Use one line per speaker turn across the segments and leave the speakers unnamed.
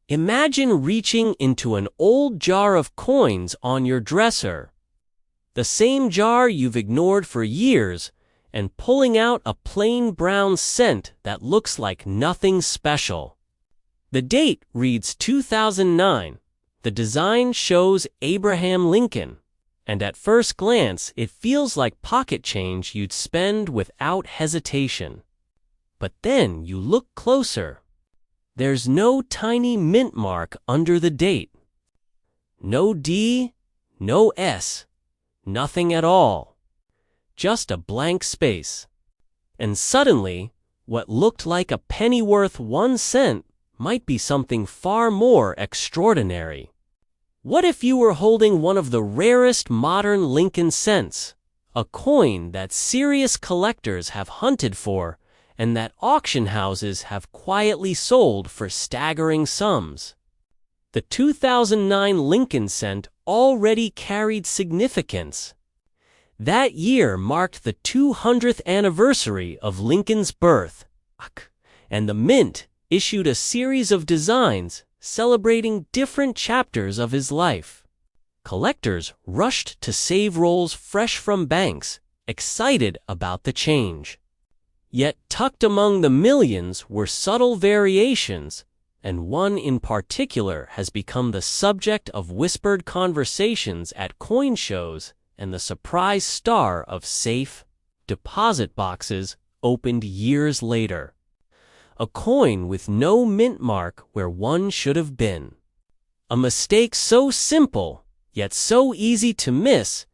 Imagine reaching into an old jar of coins on your dresser, the same jar you've ignored for years, and pulling out a plain brown cent that looks like nothing special. The date reads 2009. The design shows Abraham Lincoln, and at first glance it feels like pocket change you'd spend without hesitation. But then you look closer. There's no tiny mint mark under the date. No D, no S, nothing at all. Just a blank space. And suddenly, what looked like a penny worth 1 cent might be something far more extraordinary. What if you were holding one of the rarest modern Lincoln cents, a coin that serious collectors have hunted for and that auction houses have quietly sold for staggering sums? The 2009 Lincoln cent already carried significance. That year marked the 200th anniversary of Lincoln's birth, and the Mint issued a series of designs celebrating different chapters of his life. Collectors rushed to save rolls fresh from banks, excited about the change. Yet tucked among the millions were subtle variations, and one in particular has become the subject of whispered conversations at coin shows and the surprise star of safe deposit boxes opened years later. A coin with no mint mark where one should have been. A mistake so simple, yet so easy to miss,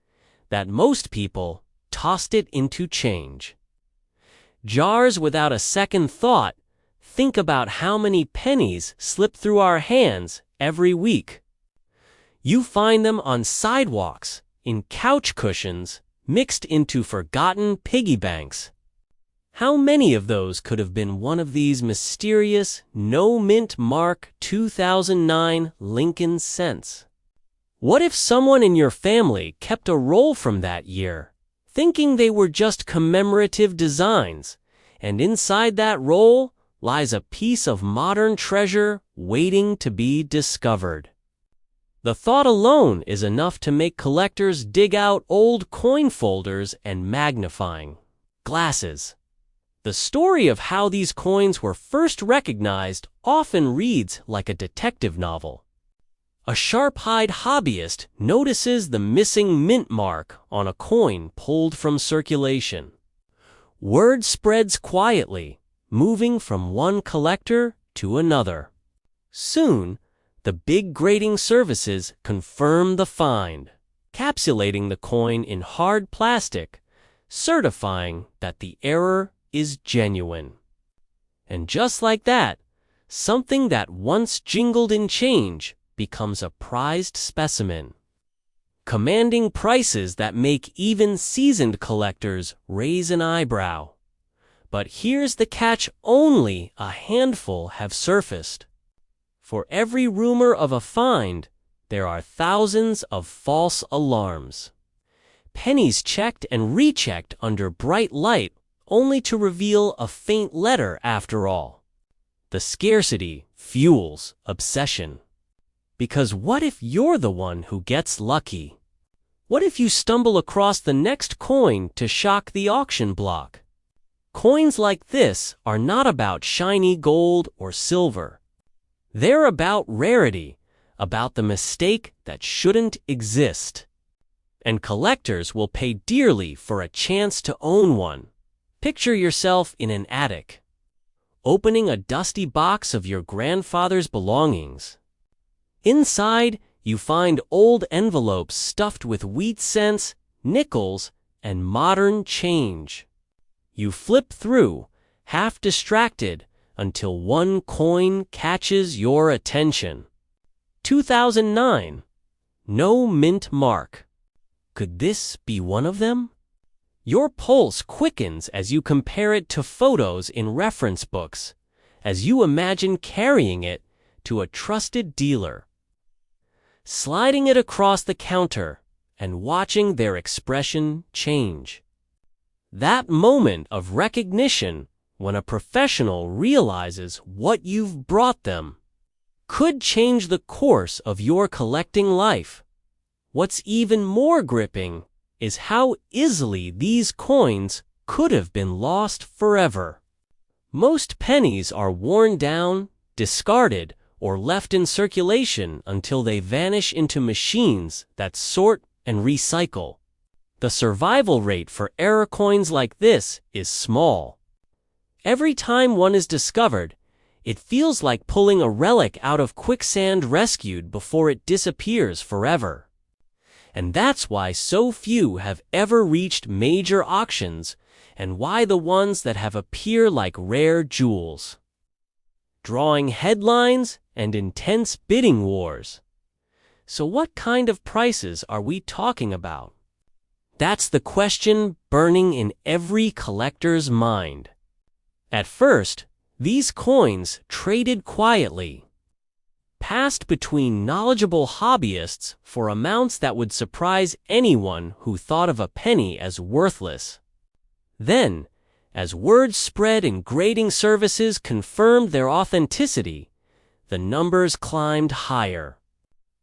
that most people tossed it into change. Jars without a second thought. Think about how many pennies slip through our hands every week. You find them on sidewalks, in couch cushions, mixed into forgotten piggy banks. How many of those could have been one of these mysterious, no-mint mark 2009 Lincoln cents? What if someone in your family kept a roll from that year, thinking they were just commemorative designs, and inside that roll lies a piece of modern treasure waiting to be discovered? The thought alone is enough to make collectors dig out old coin folders and magnifying glasses. The story of how these coins were first recognized often reads like a detective novel. A sharp-eyed hobbyist notices the missing mint mark on a coin pulled from circulation. Word spreads quietly, moving from one collector to another. Soon, the big grading services confirm the find, capsulating the coin in hard plastic, certifying that the error is genuine. And just like that, something that once jingled in change becomes a prized specimen, commanding prices that make even seasoned collectors raise an eyebrow. But here's the catch: only a handful have surfaced. For every rumor of a find, there are thousands of false alarms. Pennies checked and rechecked under bright light, only to reveal a faint letter after all. The scarcity fuels obsession. Because what if you're the one who gets lucky? What if you stumble across the next coin to shock the auction block? Coins like this are not about shiny gold or silver. They're about rarity, about the mistake that shouldn't exist. And collectors will pay dearly for a chance to own one. Picture yourself in an attic, opening a dusty box of your grandfather's belongings. Inside, you find old envelopes stuffed with wheat cents, nickels, and modern change. You flip through, half distracted, until one coin catches your attention. 2009. No mint mark. Could this be one of them? Your pulse quickens as you compare it to photos in reference books, as you imagine carrying it to a trusted dealer, sliding it across the counter, and watching their expression change. That moment of recognition when a professional realizes what you've brought them. could change the course of your collecting life. What's even more gripping is how easily these coins could have been lost forever. Most pennies are worn down, discarded, or left in circulation until they vanish into machines that sort and recycle. The survival rate for error coins like this is small. Every time one is discovered, it feels like pulling a relic out of quicksand rescued before it disappears forever. And that's why so few have ever reached major auctions, and why the ones that have appear like rare jewels, drawing headlines and intense bidding wars. So what kind of prices are we talking about? That's the question burning in every collector's mind. At first, these coins traded quietly, passed between knowledgeable hobbyists for amounts that would surprise anyone who thought of a penny as worthless. Then, as word spread and grading services confirmed their authenticity, the numbers climbed higher.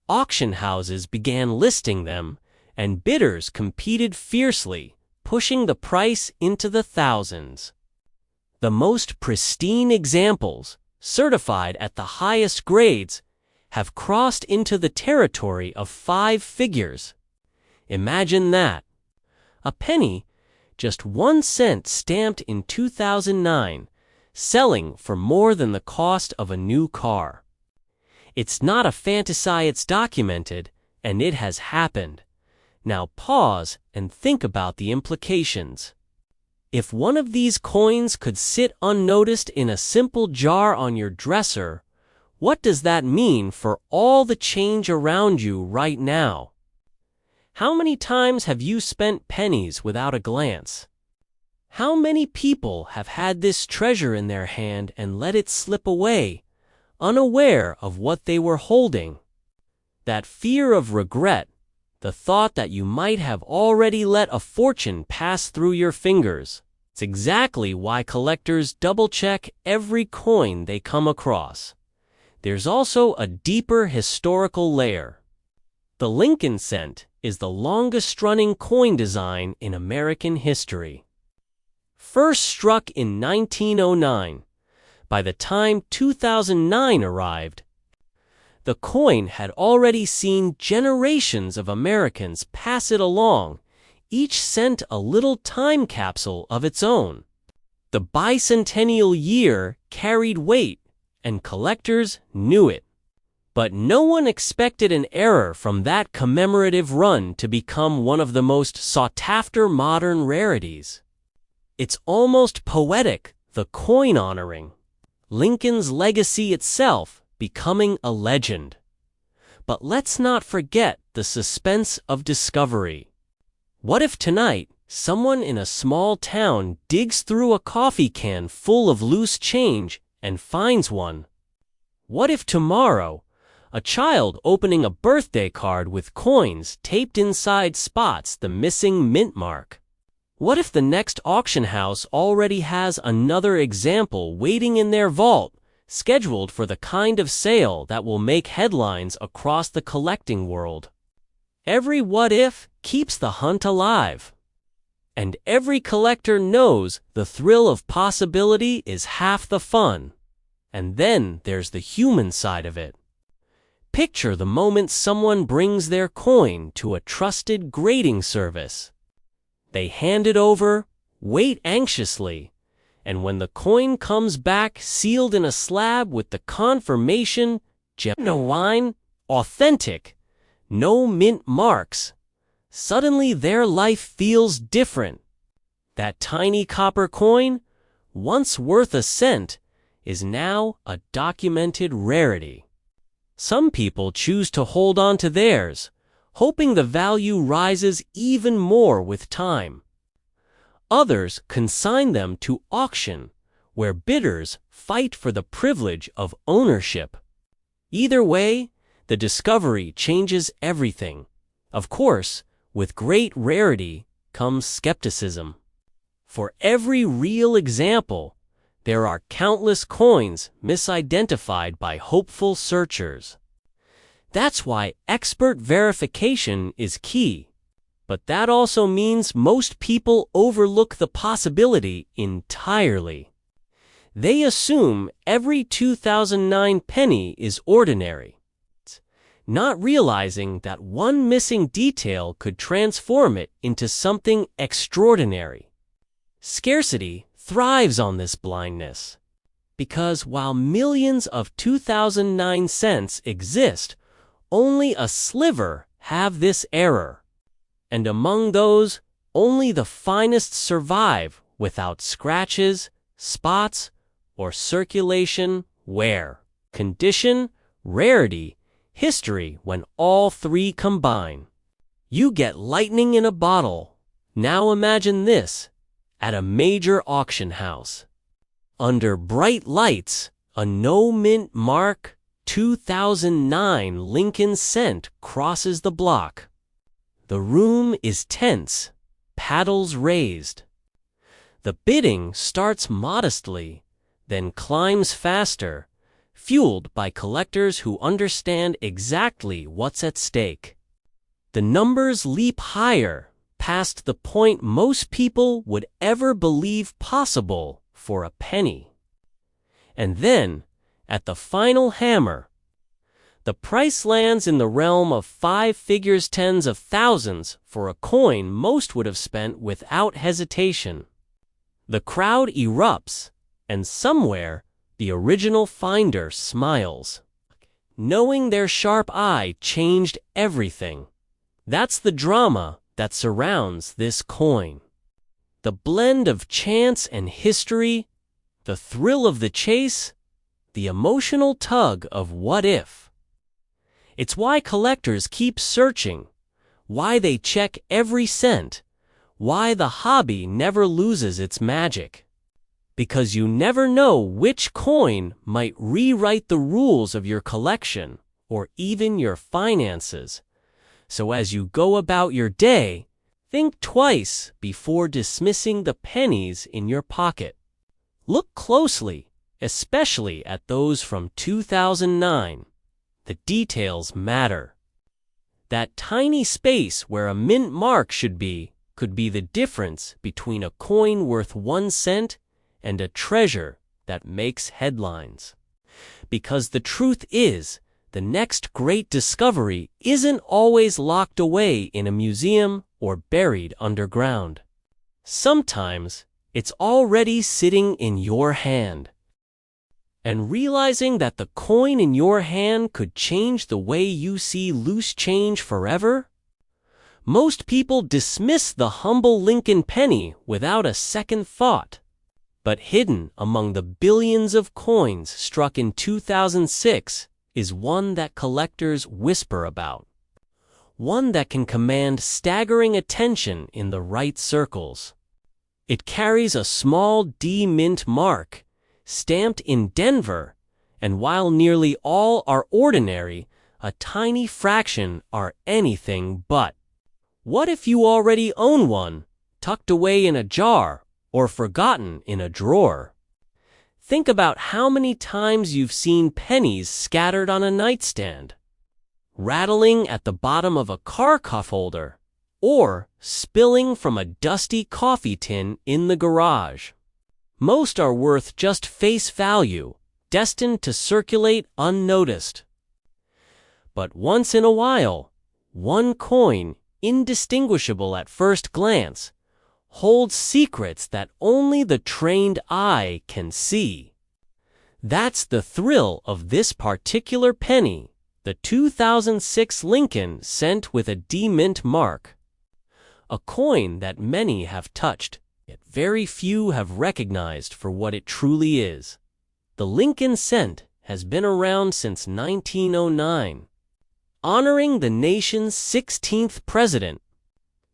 Auction houses began listing them, and bidders competed fiercely, pushing the price into the thousands. The most pristine examples, certified at the highest grades, have crossed into the territory of 5 figures. Imagine that. A penny, just 1 cent stamped in 2009, selling for more than the cost of a new car. It's not a fantasy, it's documented, and it has happened. Now pause and think about the implications. If one of these coins could sit unnoticed in a simple jar on your dresser, what does that mean for all the change around you right now? How many times have you spent pennies without a glance? How many people have had this treasure in their hand and let it slip away, unaware of what they were holding? That fear of regret, the thought that you might have already let a fortune pass through your fingers, it's exactly why collectors double-check every coin they come across. There's also a deeper historical layer. The Lincoln cent is the longest-running coin design in American history. First struck in 1909, by the time 2009 arrived, the coin had already seen generations of Americans pass it along, each cent a little time capsule of its own. The Bicentennial year carried weight, and collectors knew it. But no one expected an error from that commemorative run to become one of the most sought-after modern rarities. It's almost poetic, the coin honoring Lincoln's legacy itself becoming a legend. But let's not forget the suspense of discovery. What if tonight, someone in a small town digs through a coffee can full of loose change and finds one? What if tomorrow, a child opening a birthday card with coins taped inside spots the missing mint mark? What if the next auction house already has another example waiting in their vault, scheduled for the kind of sale that will make headlines across the collecting world? Every what if keeps the hunt alive. And every collector knows the thrill of possibility is half the fun. And then there's the human side of it. Picture the moment someone brings their coin to a trusted grading service. They hand it over, wait anxiously, and when the coin comes back sealed in a slab with the confirmation, genuine, authentic, no mint marks, suddenly their life feels different. That tiny copper coin, once worth a cent, is now a documented rarity. Some people choose to hold on to theirs, hoping the value rises even more with time. Others consign them to auction, where bidders fight for the privilege of ownership. Either way, the discovery changes everything. Of course, with great rarity comes skepticism. For every real example, there are countless coins misidentified by hopeful searchers. That's why expert verification is key. But that also means most people overlook the possibility entirely. They assume every 2009 penny is ordinary, not realizing that one missing detail could transform it into something extraordinary. Scarcity thrives on this blindness, because while millions of 2009 cents exist, only a sliver have this error. And among those, only the finest survive without scratches, spots, or circulation wear. Condition, rarity, history when all three combine. You get lightning in a bottle. Now imagine this at a major auction house. Under bright lights, a no-mint mark 2009 Lincoln cent crosses the block. The room is tense, paddles raised. The bidding starts modestly, then climbs faster, fueled by collectors who understand exactly what's at stake. The numbers leap higher, past the point most people would ever believe possible for a penny. And then, at the final hammer, the price lands in the realm of 5 figures, tens of thousands for a coin most would have spent without hesitation. The crowd erupts, and somewhere, the original finder smiles, knowing their sharp eye changed everything. That's the drama that surrounds this coin. The blend of chance and history, the thrill of the chase, the emotional tug of what if. It's why collectors keep searching, why they check every cent, why the hobby never loses its magic. Because you never know which coin might rewrite the rules of your collection or even your finances. So as you go about your day, think twice before dismissing the pennies in your pocket. Look closely, especially at those from 2009. The details matter. That tiny space where a mint mark should be could be the difference between a coin worth 1 cent and a treasure that makes headlines. Because the truth is, the next great discovery isn't always locked away in a museum or buried underground. Sometimes it's already sitting in your hand. And realizing that the coin in your hand could change the way you see loose change forever? Most people dismiss the humble Lincoln penny without a second thought. But hidden among the billions of coins struck in 2006 is one that collectors whisper about. One that can command staggering attention in the right circles. It carries a small D mint mark, stamped in Denver, and while nearly all are ordinary, a tiny fraction are anything but. What if you already own one, tucked away in a jar, or forgotten in a drawer? Think about how many times you've seen pennies scattered on a nightstand, rattling at the bottom of a car cuff holder, or spilling from a dusty coffee tin in the garage. Most are worth just face value, destined to circulate unnoticed. But once in a while, one coin, indistinguishable at first glance, holds secrets that only the trained eye can see. That's the thrill of this particular penny, the 2006 Lincoln cent with a D mint mark. A coin that many have touched, yet very few have recognized for what it truly is. The Lincoln cent has been around since 1909, honoring the nation's 16th president,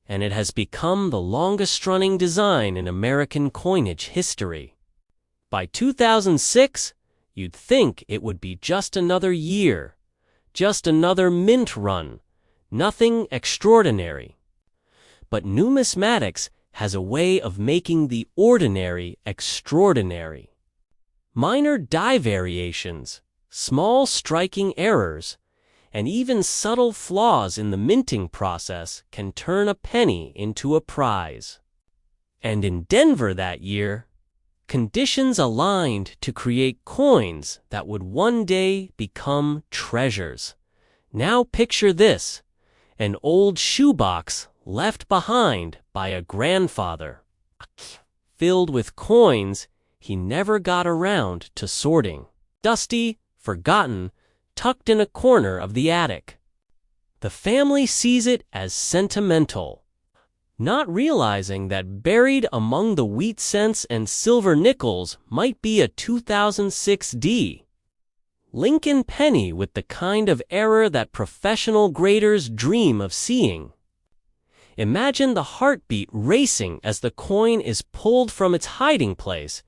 and it has become the longest-running design in American coinage history. By 2006, you'd think it would be just another year, just another mint run, nothing extraordinary. But numismatics has a way of making the ordinary extraordinary. Minor die variations, small striking errors, and even subtle flaws in the minting process can turn a penny into a prize. And in Denver that year, conditions aligned to create coins that would one day become treasures. Now picture this, an old shoebox left behind by a grandfather, filled with coins he never got around to sorting. Dusty, forgotten, tucked in a corner of the attic. The family sees it as sentimental, not realizing that buried among the wheat cents and silver nickels might be a 2006 D. Lincoln penny with the kind of error that professional graders dream of seeing. Imagine the heartbeat racing as the coin is pulled from its hiding place,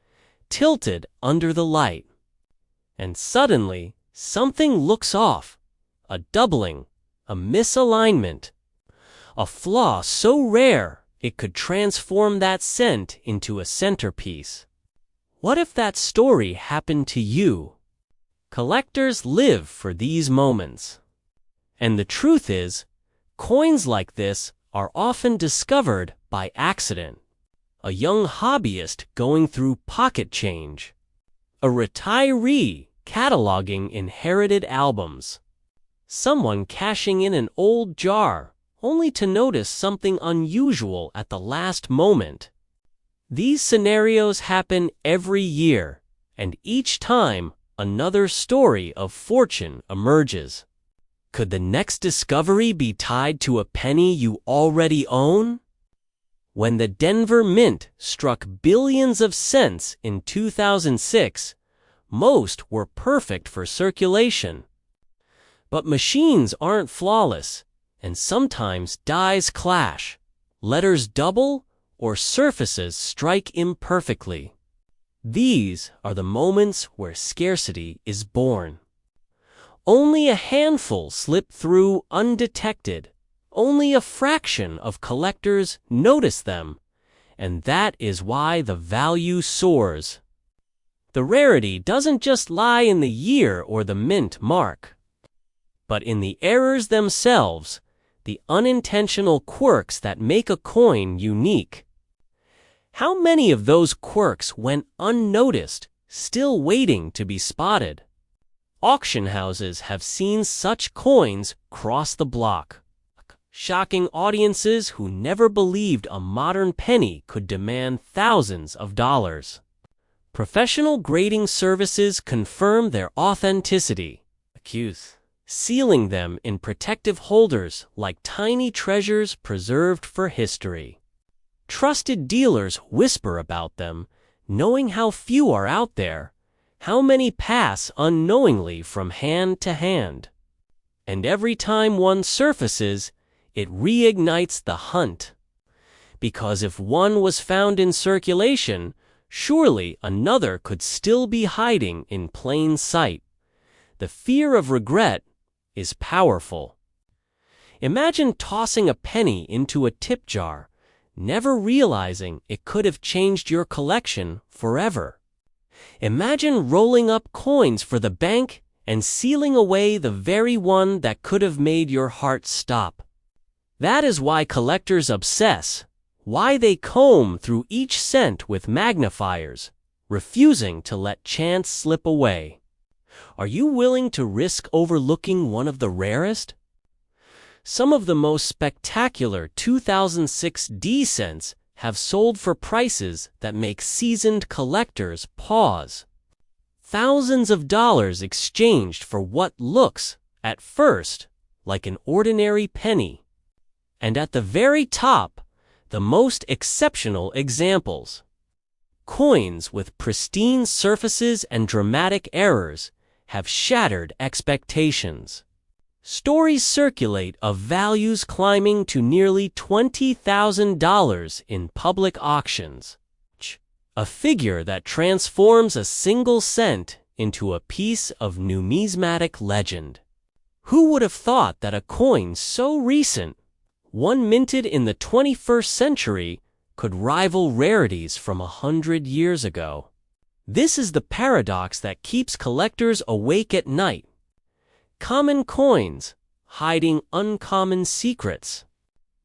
tilted under the light. And suddenly, something looks off, a doubling, a misalignment, a flaw so rare it could transform that cent into a centerpiece. What if that story happened to you? Collectors live for these moments. And the truth is, coins like this are often discovered by accident. A young hobbyist going through pocket change. A retiree cataloging inherited albums. Someone cashing in an old jar only to notice something unusual at the last moment. These scenarios happen every year, and each time another story of fortune emerges. Could the next discovery be tied to a penny you already own? When the Denver Mint struck billions of cents in 2006, most were perfect for circulation. But machines aren't flawless, and sometimes dies clash, letters double, or surfaces strike imperfectly. These are the moments where scarcity is born. Only a handful slip through undetected. Only a fraction of collectors notice them, and that is why the value soars. The rarity doesn't just lie in the year or the mint mark, but in the errors themselves, the unintentional quirks that make a coin unique. How many of those quirks went unnoticed, still waiting to be spotted? Auction houses have seen such coins cross the block, shocking audiences who never believed a modern penny could demand thousands of dollars. Professional grading services confirm their authenticity, sealing them in protective holders like tiny treasures preserved for history. Trusted dealers whisper about them, knowing how few are out there, how many pass unknowingly from hand to hand. And every time one surfaces, it reignites the hunt. Because if one was found in circulation, surely another could still be hiding in plain sight. The fear of regret is powerful. Imagine tossing a penny into a tip jar, never realizing it could have changed your collection forever. Imagine rolling up coins for the bank and sealing away the very one that could have made your heart stop. That is why collectors obsess, why they comb through each cent with magnifiers, refusing to let chance slip away. Are you willing to risk overlooking one of the rarest? Some of the most spectacular 2006 D cents have sold for prices that make seasoned collectors pause. Thousands of dollars exchanged for what looks, at first, like an ordinary penny. And at the very top, the most exceptional examples. Coins with pristine surfaces and dramatic errors have shattered expectations. Stories circulate of values climbing to nearly $20,000 in public auctions, a figure that transforms a single cent into a piece of numismatic legend. Who would have thought that a coin so recent, one minted in the 21st century, could rival rarities from 100 years ago? This is the paradox that keeps collectors awake at night. Common coins, hiding uncommon secrets.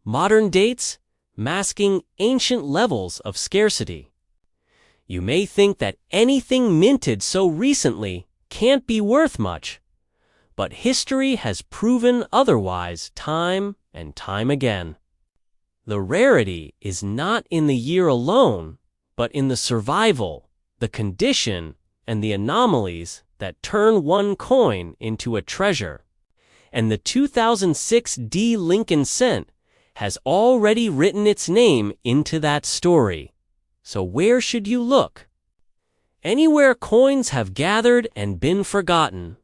Modern dates, masking ancient levels of scarcity. You may think that anything minted so recently can't be worth much, but history has proven otherwise time and time again. The rarity is not in the year alone, but in the survival, the condition, and the anomalies that turn one coin into a treasure. And the 2006 D. Lincoln cent has already written its name into that story. So where should you look? Anywhere coins have gathered and been forgotten.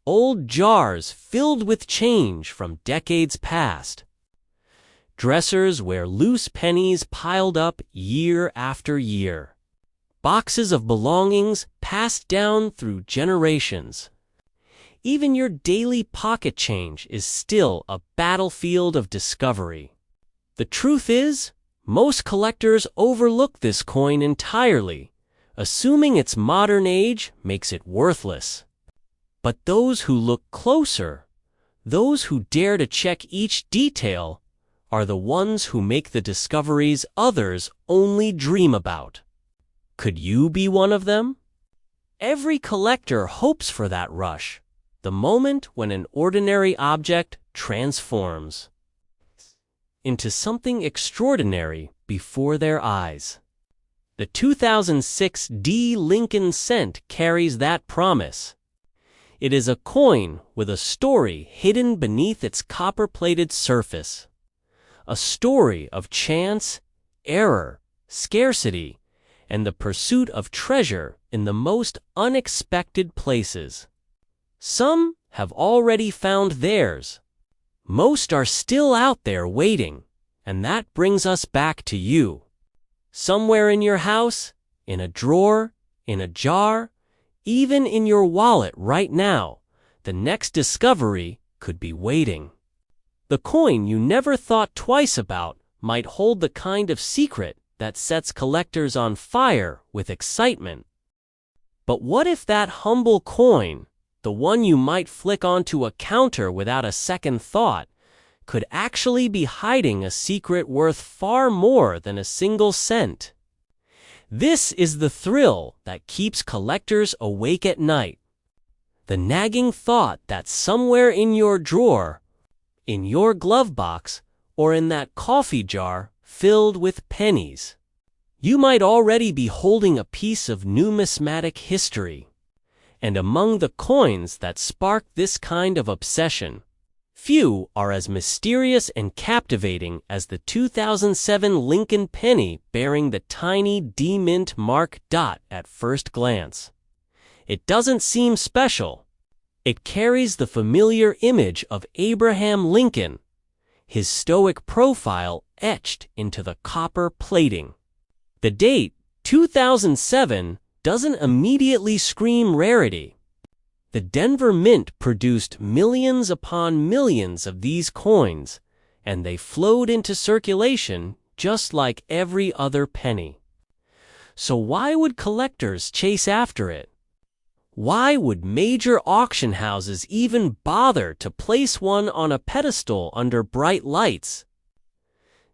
Old jars filled with change from decades past. Dressers where loose pennies piled up year after year. Boxes of belongings passed down through generations. Even your daily pocket change is still a battlefield of discovery. The truth is, most collectors overlook this coin entirely, assuming its modern age makes it worthless. But those who look closer, those who dare to check each detail, are the ones who make the discoveries others only dream about. Could you be one of them? Every collector hopes for that rush, the moment when an ordinary object transforms into something extraordinary before their eyes. The 2006 D. Lincoln cent carries that promise. It is a coin with a story hidden beneath its copper-plated surface. A story of chance, error, scarcity, and the pursuit of treasure in the most unexpected places. Some have already found theirs. Most are still out there waiting, and that brings us back to you. Somewhere in your house, in a drawer, in a jar, even in your wallet right now, the next discovery could be waiting. The coin you never thought twice about might hold the kind of secret that sets collectors on fire with excitement. But what if that humble coin, the one you might flick onto a counter without a second thought, could actually be hiding a secret worth far more than a single cent? This is the thrill that keeps collectors awake at night. The nagging thought that somewhere in your drawer, in your glove box, or in that coffee jar filled with pennies, you might already be holding a piece of numismatic history. And among the coins that spark this kind of obsession, few are as mysterious and captivating as the 2007 Lincoln penny bearing the tiny D Mint mark dot at first glance. It doesn't seem special. It carries the familiar image of Abraham Lincoln, his stoic profile etched into the copper plating. The date, 2007, doesn't immediately scream rarity. The Denver Mint produced millions upon millions of these coins, and they flowed into circulation just like every other penny. So why would collectors chase after it? Why would major auction houses even bother to place one on a pedestal under bright lights?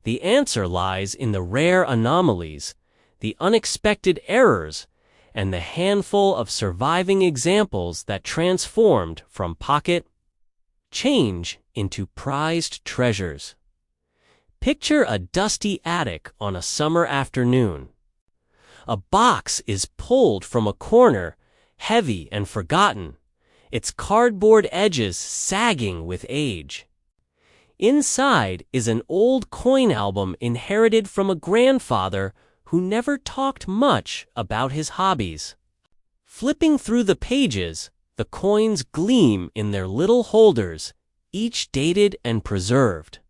The answer lies in the rare anomalies, the unexpected errors, and the handful of surviving examples that transformed from pocket change into prized treasures. Picture a dusty attic on a summer afternoon. A box is pulled from a corner, heavy and forgotten, its cardboard edges sagging with age. Inside is an old coin album inherited from a grandfather who never talked much about his hobbies. Flipping through the pages, the coins gleam in their little holders, each dated and preserved.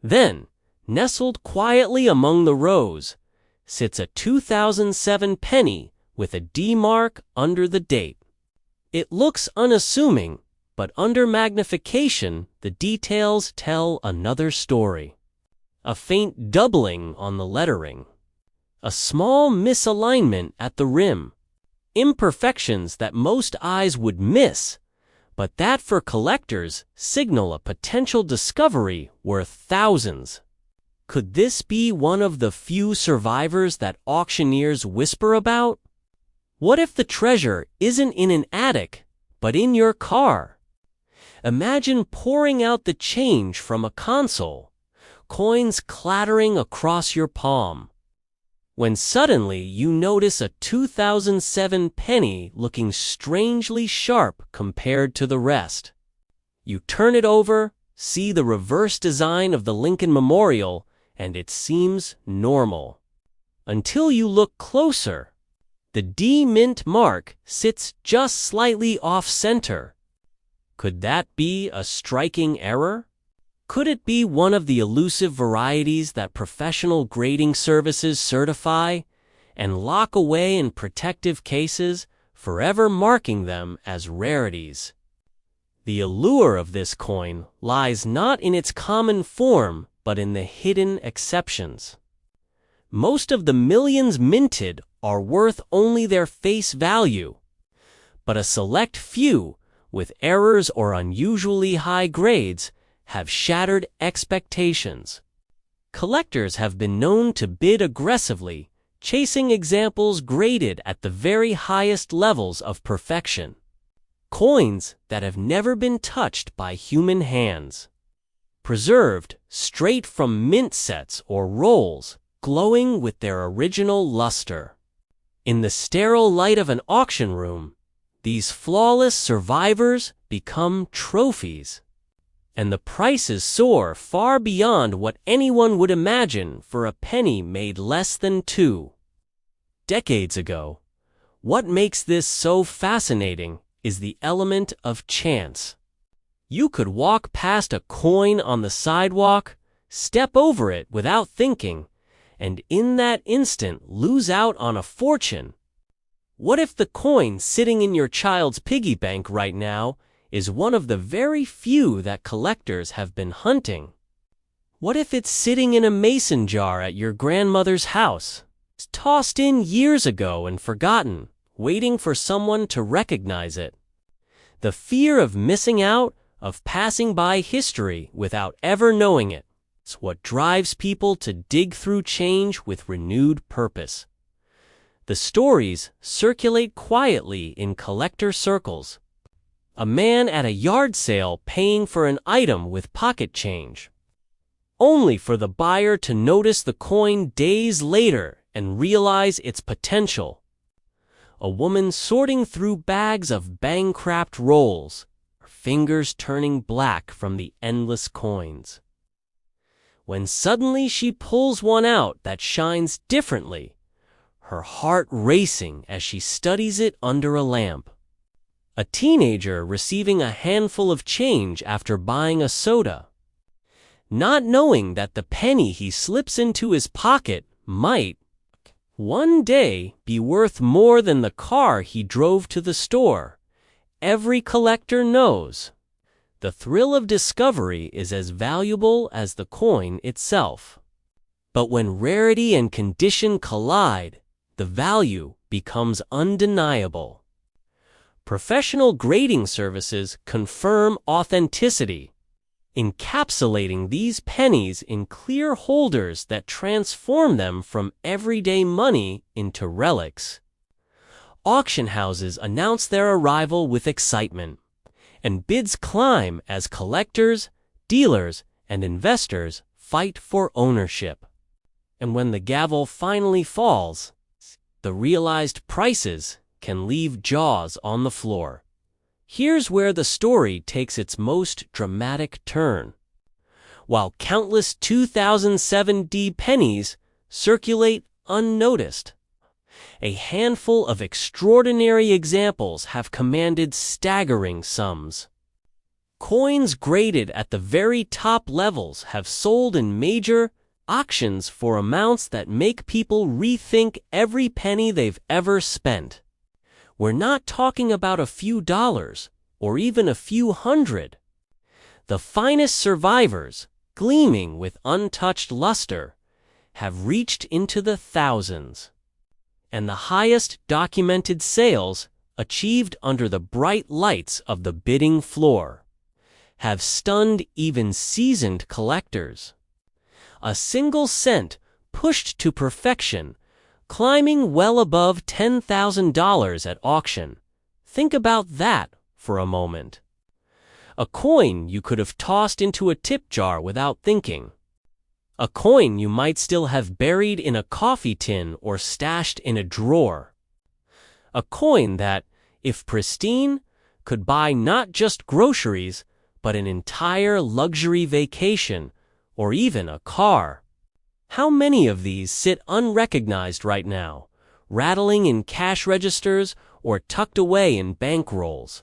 Then, nestled quietly among the rows, sits a 2007 penny with a D mark under the date. It looks unassuming, but under magnification, the details tell another story. A faint doubling on the lettering. A small misalignment at the rim, imperfections that most eyes would miss, but that for collectors signal a potential discovery worth thousands. Could this be one of the few survivors that auctioneers whisper about? What if the treasure isn't in an attic, but in your car? Imagine pouring out the change from a console, coins clattering across your palm, when suddenly you notice a 2007 penny looking strangely sharp compared to the rest. You turn it over, see the reverse design of the Lincoln Memorial, and it seems normal. Until you look closer. The D mint mark sits just slightly off-center. Could that be a striking error? Could it be one of the elusive varieties that professional grading services certify and lock away in protective cases, forever marking them as rarities? The allure of this coin lies not in its common form, but in the hidden exceptions. Most of the millions minted are worth only their face value, but a select few, with errors or unusually high grades, have shattered expectations. Collectors have been known to bid aggressively, chasing examples graded at the very highest levels of perfection. Coins that have never been touched by human hands. Preserved straight from mint sets or rolls, glowing with their original luster. In the sterile light of an auction room, these flawless survivors become trophies. And the prices soar far beyond what anyone would imagine for a penny made less than 2 decades ago. What makes this so fascinating is the element of chance. You could walk past a coin on the sidewalk, step over it without thinking, and in that instant lose out on a fortune. What if the coin sitting in your child's piggy bank right now is one of the very few that collectors have been hunting? What if it's sitting in a mason jar at your grandmother's house, tossed in years ago and forgotten, waiting for someone to recognize it? The fear of missing out, of passing by history without ever knowing it, is what drives people to dig through change with renewed purpose. The stories circulate quietly in collector circles. A man at a yard sale paying for an item with pocket change, only for the buyer to notice the coin days later and realize its potential. A woman sorting through bags of bang-crapped rolls, her fingers turning black from the endless coins. When suddenly she pulls one out that shines differently, her heart racing as she studies it under a lamp. A teenager receiving a handful of change after buying a soda, not knowing that the penny he slips into his pocket might, one day, be worth more than the car he drove to the store. Every collector knows. The thrill of discovery is as valuable as the coin itself. But when rarity and condition collide, the value becomes undeniable. Professional grading services confirm authenticity, encapsulating these pennies in clear holders that transform them from everyday money into relics. Auction houses announce their arrival with excitement, and bids climb as collectors, dealers, and investors fight for ownership. And when the gavel finally falls, the realized prices can leave jaws on the floor. Here's where the story takes its most dramatic turn. While countless 2007 D pennies circulate unnoticed, a handful of extraordinary examples have commanded staggering sums. Coins graded at the very top levels have sold in major auctions for amounts that make people rethink every penny they've ever spent. We're not talking about a few dollars, or even a few hundred. The finest survivors, gleaming with untouched luster, have reached into the thousands. and the highest documented sales, achieved under the bright lights of the bidding floor, have stunned even seasoned collectors. A single cent pushed to perfection, climbing well above $10,000 at auction. Think about that for a moment. A coin you could have tossed into a tip jar without thinking. A coin you might still have buried in a coffee tin or stashed in a drawer. A coin that, if pristine, could buy not just groceries, but an entire luxury vacation, or even a car. How many of these sit unrecognized right now, rattling in cash registers or tucked away in bank rolls?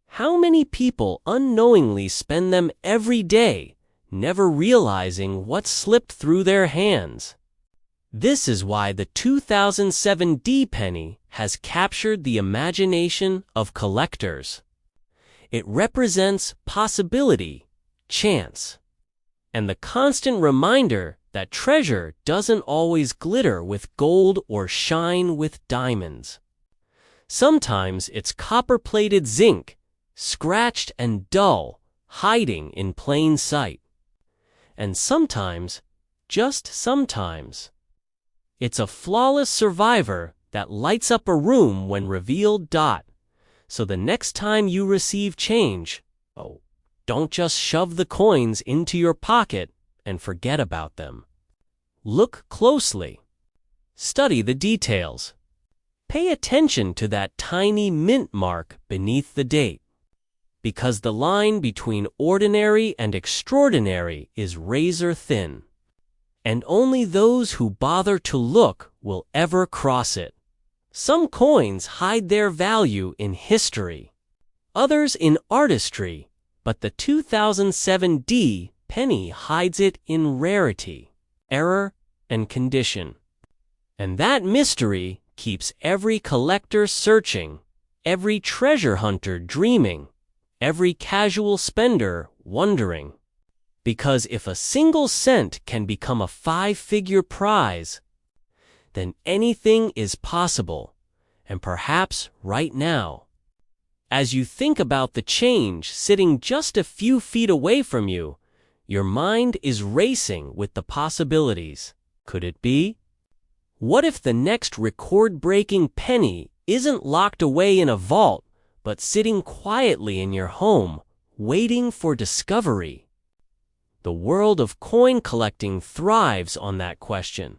How many people unknowingly spend them every day, never realizing what slipped through their hands? This is why the 2007 D penny has captured the imagination of collectors. It represents possibility, chance, and the constant reminder that treasure doesn't always glitter with gold or shine with diamonds. Sometimes it's copper-plated zinc, scratched and dull, hiding in plain sight. And sometimes, just sometimes, it's a flawless survivor that lights up a room when revealed. So the next time you receive change, don't just shove the coins into your pocket and forget about them. Look closely. Study the details. Pay attention to that tiny mint mark beneath the date, because the line between ordinary and extraordinary is razor thin, and only those who bother to look will ever cross it. Some coins hide their value in history, others in artistry, but the 2007 D penny hides it in rarity, error, and condition. And that mystery keeps every collector searching, every treasure hunter dreaming, every casual spender wondering. Because if a single cent can become a 5-figure prize, then anything is possible, and perhaps right now. As you think about the change sitting just a few feet away from you, your mind is racing with the possibilities. Could it be? What if the next record-breaking penny isn't locked away in a vault, but sitting quietly in your home, waiting for discovery? The world of coin collecting thrives on that question,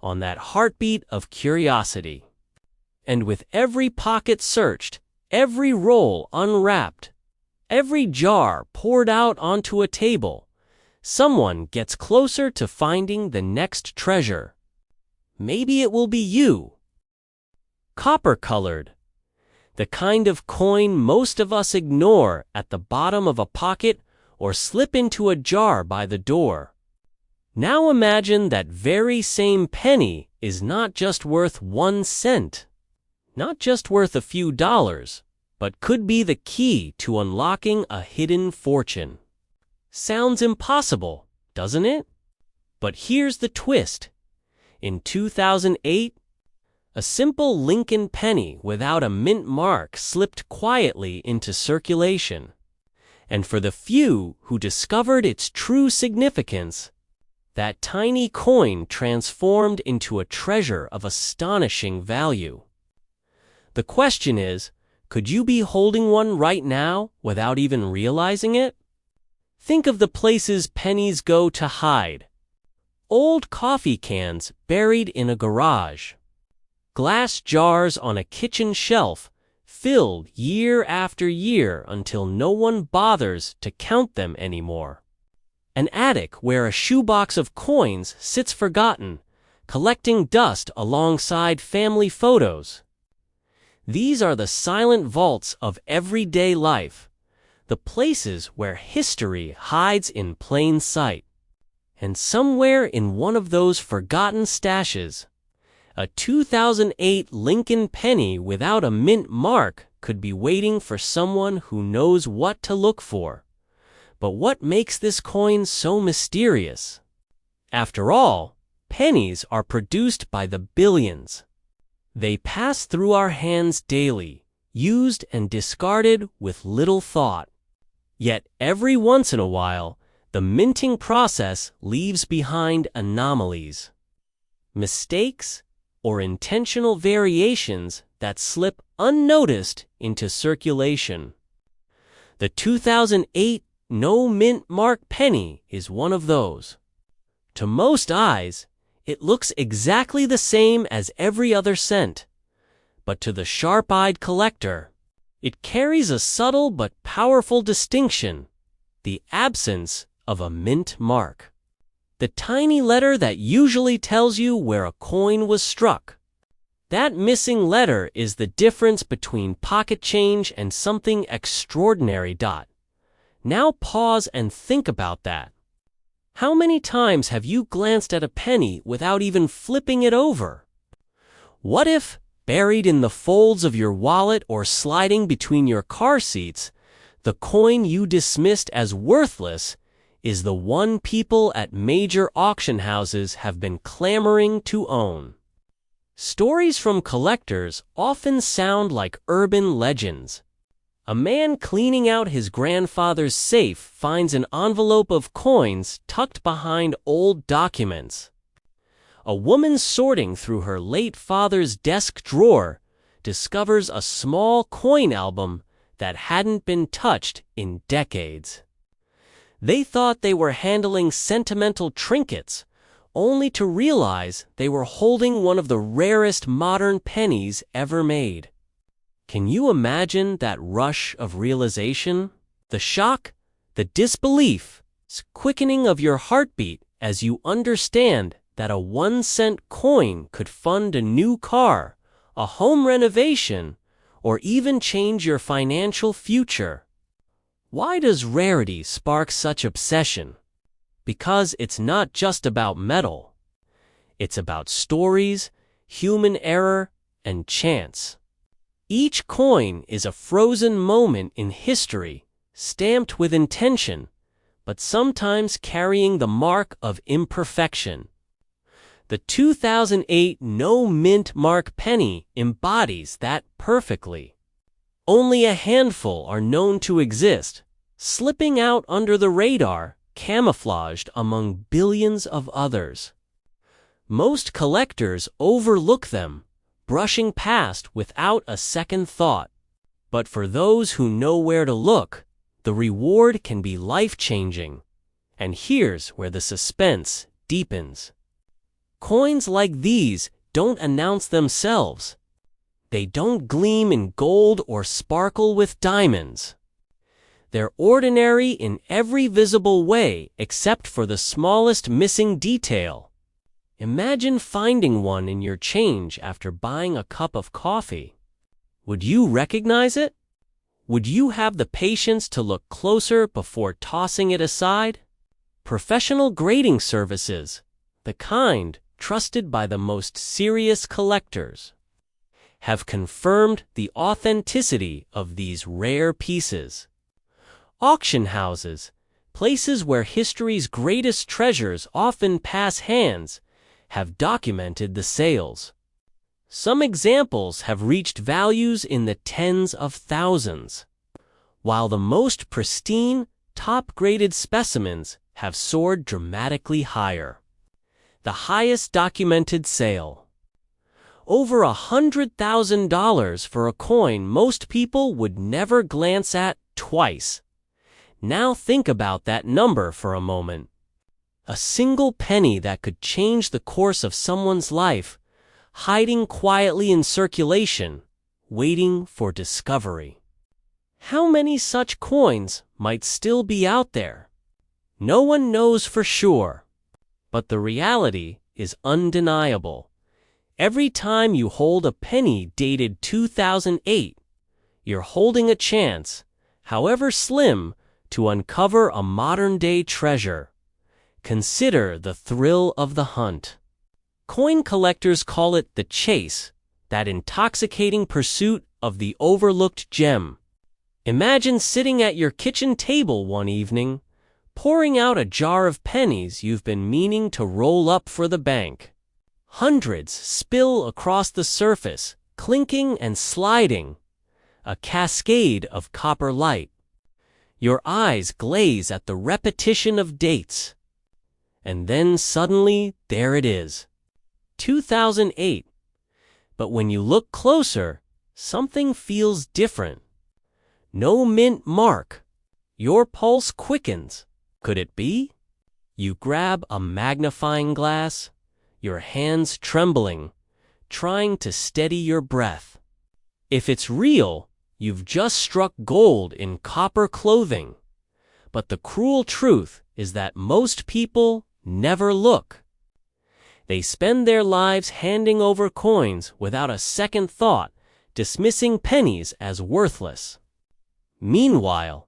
on that heartbeat of curiosity. And with every pocket searched, every roll unwrapped, every jar poured out onto a table, someone gets closer to finding the next treasure. Maybe it will be you. Copper-colored, the kind of coin most of us ignore at the bottom of a pocket or slip into a jar by the door. Now imagine that very same penny is not just worth 1 cent, not just worth a few dollars, but could be the key to unlocking a hidden fortune. Sounds impossible, doesn't it? But here's the twist. In 2008, a simple Lincoln penny without a mint mark slipped quietly into circulation. And for the few who discovered its true significance, that tiny coin transformed into a treasure of astonishing value. The question is, could you be holding one right now without even realizing it? Think of the places pennies go to hide. Old coffee cans buried in a garage. Glass jars on a kitchen shelf, filled year after year until no one bothers to count them anymore. An attic where a shoebox of coins sits forgotten, collecting dust alongside family photos. These are the silent vaults of everyday life, the places where history hides in plain sight. And somewhere in one of those forgotten stashes, a 2008 Lincoln penny without a mint mark could be waiting for someone who knows what to look for. But what makes this coin so mysterious? After all, pennies are produced by the billions. They pass through our hands daily, used and discarded with little thought. Yet every once in a while, the minting process leaves behind anomalies, mistakes, or intentional variations that slip unnoticed into circulation. The 2008 No Mint Mark penny is one of those. To most eyes, it looks exactly the same as every other cent. But to the sharp-eyed collector, it carries a subtle but powerful distinction: the absence of a mint mark. The tiny letter that usually tells you where a coin was struck. That missing letter is the difference between pocket change and something extraordinary. Now pause and think about that. How many times have you glanced at a penny without even flipping it over? What if, buried in the folds of your wallet or sliding between your car seats, the coin you dismissed as worthless is the one people at major auction houses have been clamoring to own? Stories from collectors often sound like urban legends. A man cleaning out his grandfather's safe finds an envelope of coins tucked behind old documents. A woman sorting through her late father's desk drawer discovers a small coin album that hadn't been touched in decades. They thought they were handling sentimental trinkets, only to realize they were holding one of the rarest modern pennies ever made. Can you imagine that rush of realization? The shock, the disbelief, quickening of your heartbeat as you understand that a 1-cent coin could fund a new car, a home renovation, or even change your financial future. Why does rarity spark such obsession? Because it's not just about metal. It's about stories, human error, and chance. Each coin is a frozen moment in history, stamped with intention, but sometimes carrying the mark of imperfection. The 2008 No Mint Mark penny embodies that perfectly. Only a handful are known to exist, slipping out under the radar, camouflaged among billions of others. Most collectors overlook them, brushing past without a second thought. But for those who know where to look, the reward can be life-changing. And here's where the suspense deepens. Coins like these don't announce themselves. They don't gleam in gold or sparkle with diamonds. They're ordinary in every visible way except for the smallest missing detail. Imagine finding one in your change after buying a cup of coffee. Would you recognize it? Would you have the patience to look closer before tossing it aside? Professional grading services, the kind trusted by the most serious collectors, have confirmed the authenticity of these rare pieces. Auction houses, places where history's greatest treasures often pass hands, have documented the sales. Some examples have reached values in the tens of thousands, while the most pristine, top-graded specimens have soared dramatically higher. The highest documented sale. Over $100,000 for a coin most people would never glance at twice. Now think about that number for a moment. A single penny that could change the course of someone's life, hiding quietly in circulation, waiting for discovery. How many such coins might still be out there? No one knows for sure, but the reality is undeniable. Every time you hold a penny dated 2008, you're holding a chance, however slim, to uncover a modern-day treasure. Consider the thrill of the hunt. Coin collectors call it the chase, that intoxicating pursuit of the overlooked gem. Imagine sitting at your kitchen table one evening, pouring out a jar of pennies you've been meaning to roll up for the bank. Hundreds spill across the surface, clinking and sliding, a cascade of copper light. Your eyes glaze at the repetition of dates. And then suddenly, there it is. 2008. But when you look closer, something feels different. No mint mark. Your pulse quickens. Could it be? You grab a magnifying glass, your hands trembling, trying to steady your breath. If it's real, you've just struck gold in copper clothing. But the cruel truth is that most people never look. They spend their lives handing over coins without a second thought, dismissing pennies as worthless. Meanwhile,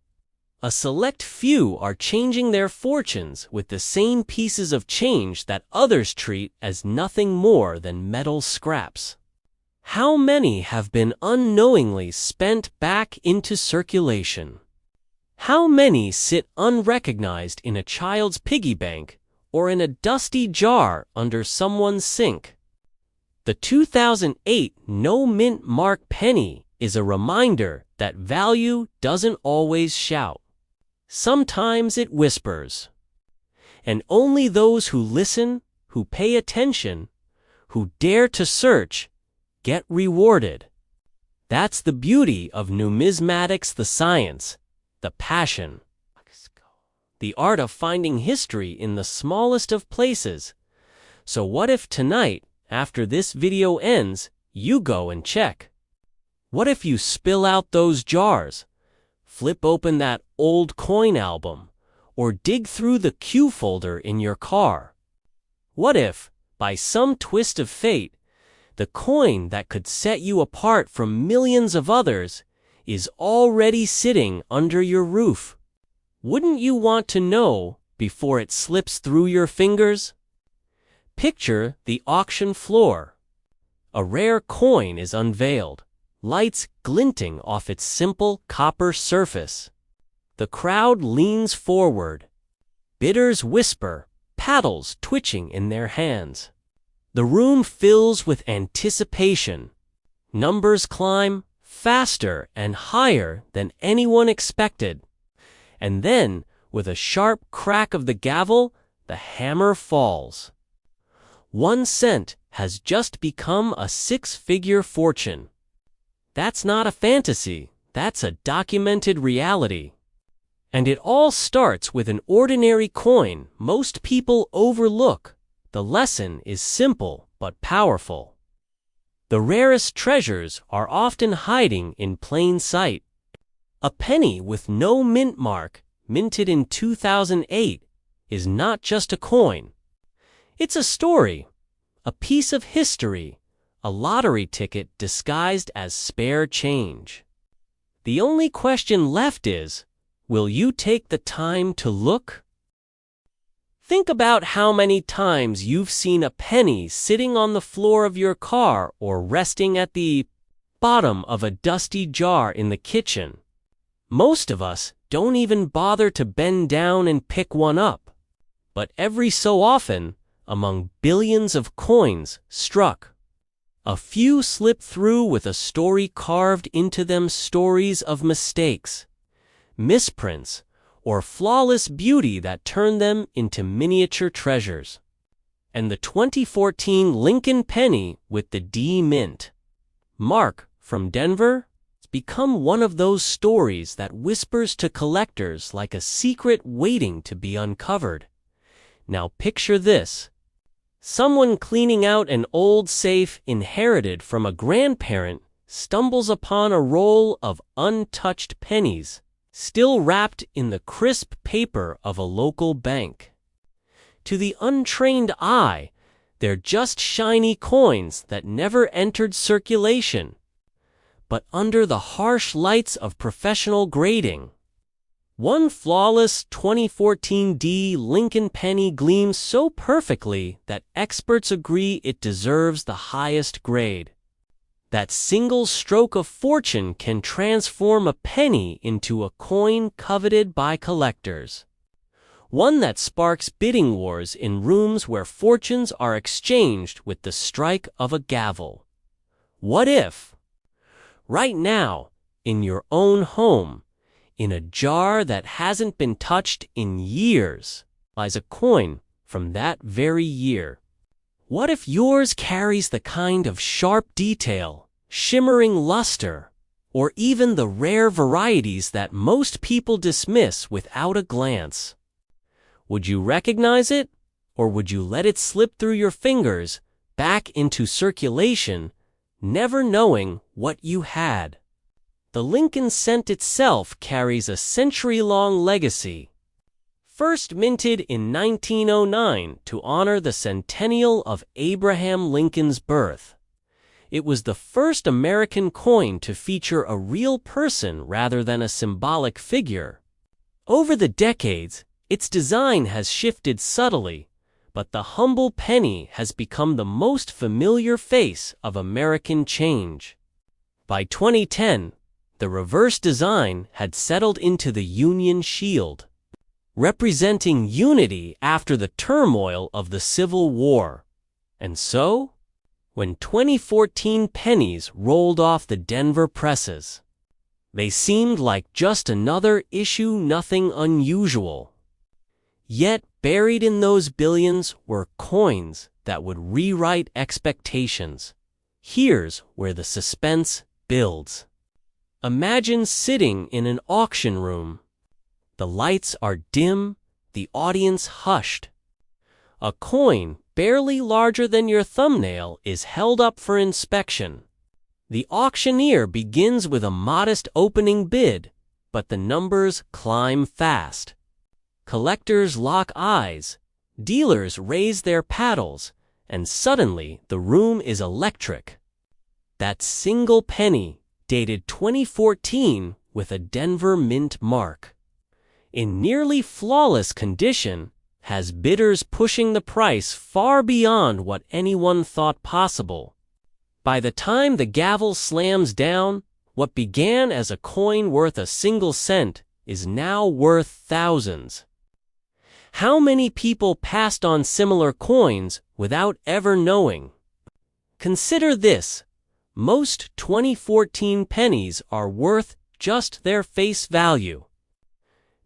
a select few are changing their fortunes with the same pieces of change that others treat as nothing more than metal scraps. How many have been unknowingly spent back into circulation? How many sit unrecognized in a child's piggy bank or in a dusty jar under someone's sink? The 2008 no mint mark penny is a reminder that value doesn't always shout. Sometimes it whispers. And only those who listen, who pay attention, who dare to search, get rewarded. That's the beauty of numismatics, the science, the passion, the art of finding history in the smallest of places. So what if tonight, after this video ends, you go and check? What if you spill out those jars, flip open that old coin album, or dig through the Q folder in your car? What if, by some twist of fate, the coin that could set you apart from millions of others is already sitting under your roof? Wouldn't you want to know before it slips through your fingers? Picture the auction floor. A rare coin is unveiled, lights glinting off its simple copper surface. The crowd leans forward. Bidders whisper, paddles twitching in their hands. The room fills with anticipation. Numbers climb faster and higher than anyone expected. And then, with a sharp crack of the gavel, the hammer falls. 1 cent has just become a 6-figure fortune. That's not a fantasy, that's a documented reality. And it all starts with an ordinary coin most people overlook. The lesson is simple but powerful. The rarest treasures are often hiding in plain sight. A penny with no mint mark, minted in 2008, is not just a coin. It's a story, a piece of history, a lottery ticket disguised as spare change. The only question left is, will you take the time to look? Think about how many times you've seen a penny sitting on the floor of your car or resting at the bottom of a dusty jar in the kitchen. Most of us don't even bother to bend down and pick one up. But every so often, among billions of coins struck, a few slip through with a story carved into them, stories of mistakes, misprints, or flawless beauty that turned them into miniature treasures. And the 2014 Lincoln penny with the D mint mark from Denver has become one of those stories that whispers to collectors like a secret waiting to be uncovered. Now picture this. Someone cleaning out an old safe inherited from a grandparent stumbles upon a roll of untouched pennies, still wrapped in the crisp paper of a local bank. To the untrained eye, they're just shiny coins that never entered circulation. But under the harsh lights of professional grading, one flawless 2014 D Lincoln penny gleams so perfectly that experts agree it deserves the highest grade. That single stroke of fortune can transform a penny into a coin coveted by collectors. one that sparks bidding wars in rooms where fortunes are exchanged with the strike of a gavel. What if, right now, in your own home, in a jar that hasn't been touched in years, lies a coin from that very year? What if yours carries the kind of sharp detail, shimmering luster, or even the rare varieties that most people dismiss without a glance? Would you recognize it, or would you let it slip through your fingers back into circulation, never knowing what you had? The Lincoln cent itself carries a century-long legacy. First minted in 1909 to honor the centennial of Abraham Lincoln's birth, it was the first American coin to feature a real person rather than a symbolic figure. Over the decades, its design has shifted subtly, but the humble penny has become the most familiar face of American change. By 2010, the reverse design had settled into the Union Shield, representing unity after the turmoil of the Civil War. And so, when 2014 pennies rolled off the Denver presses, they seemed like just another issue, nothing unusual. Yet buried in those billions were coins that would rewrite expectations. Here's where the suspense builds. Imagine sitting in an auction room. The lights are dim, the audience hushed. A coin barely larger than your thumbnail is held up for inspection. The auctioneer begins with a modest opening bid, but the numbers climb fast. Collectors lock eyes, dealers raise their paddles, and suddenly the room is electric. That single penny, dated 2014 with a Denver Mint mark, in nearly flawless condition, has bidders pushing the price far beyond what anyone thought possible. By the time the gavel slams down, what began as a coin worth a single cent is now worth thousands. How many people passed on similar coins without ever knowing? Consider this: most 2014 pennies are worth just their face value.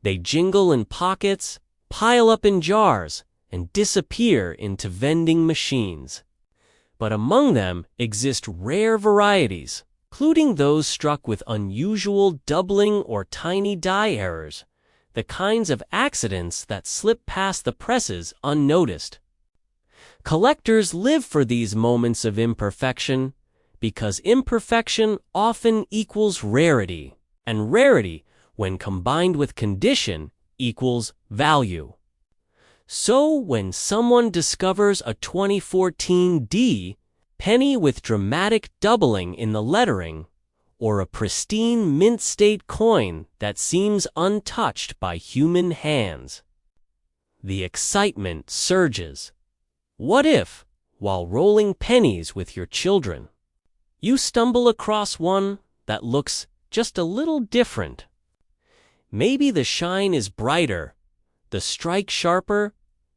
They jingle in pockets, pile up in jars, and disappear into vending machines. But among them exist rare varieties, including those struck with unusual doubling or tiny die errors, the kinds of accidents that slip past the presses unnoticed. Collectors live for these moments of imperfection because imperfection often equals rarity, and rarity, when combined with condition, equals value. So when someone discovers a 2014 D penny with dramatic doubling in the lettering, or a pristine mint state coin that seems untouched by human hands, the excitement surges. What if, while rolling pennies with your children, you stumble across one that looks just a little different? Maybe the shine is brighter, the strike sharper,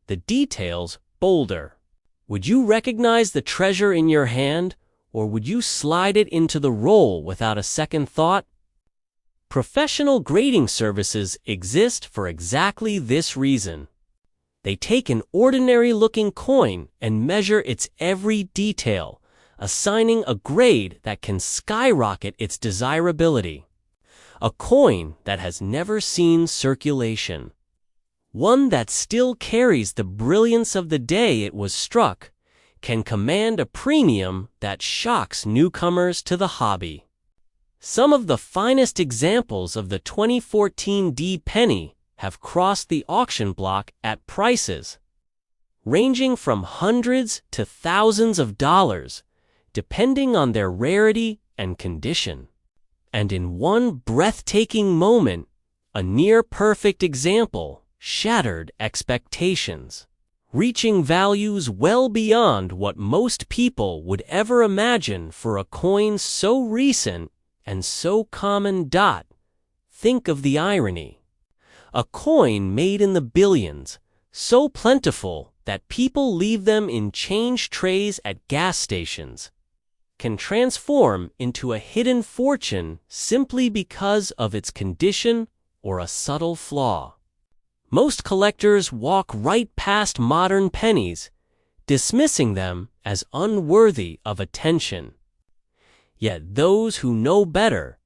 the details bolder. Would you recognize the treasure in your hand, or would you slide it into the roll without a second thought? Professional grading services exist for exactly this reason. They take an ordinary-looking coin and measure its every detail, assigning a grade that can skyrocket its desirability. A coin that has never seen circulation. One that still carries the brilliance of the day it was struck, can command a premium that shocks newcomers to the hobby. Some of the finest examples of the 2014 D penny have crossed the auction block at prices ranging from hundreds to thousands of dollars, depending on their rarity and condition. And in one breathtaking moment, a near-perfect example shattered expectations, reaching values well beyond what most people would ever imagine for a coin so recent and so common. Think of the irony. A coin made in the billions, so plentiful that people leave them in change trays at gas stations, can transform into a hidden fortune simply because of its condition or a subtle flaw. Most collectors walk right past modern pennies, dismissing them as unworthy of attention. Yet those who know better,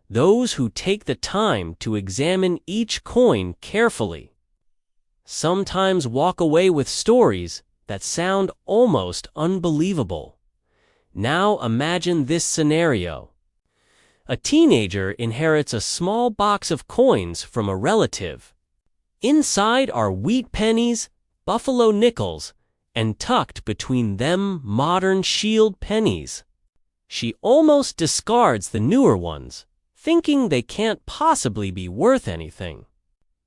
those who take the time to examine each coin carefully, sometimes walk away with stories that sound almost unbelievable. Now imagine this scenario. A teenager inherits a small box of coins from a relative. Inside are wheat pennies, buffalo nickels, and tucked between them modern shield pennies. She almost discards the newer ones, thinking they can't possibly be worth anything.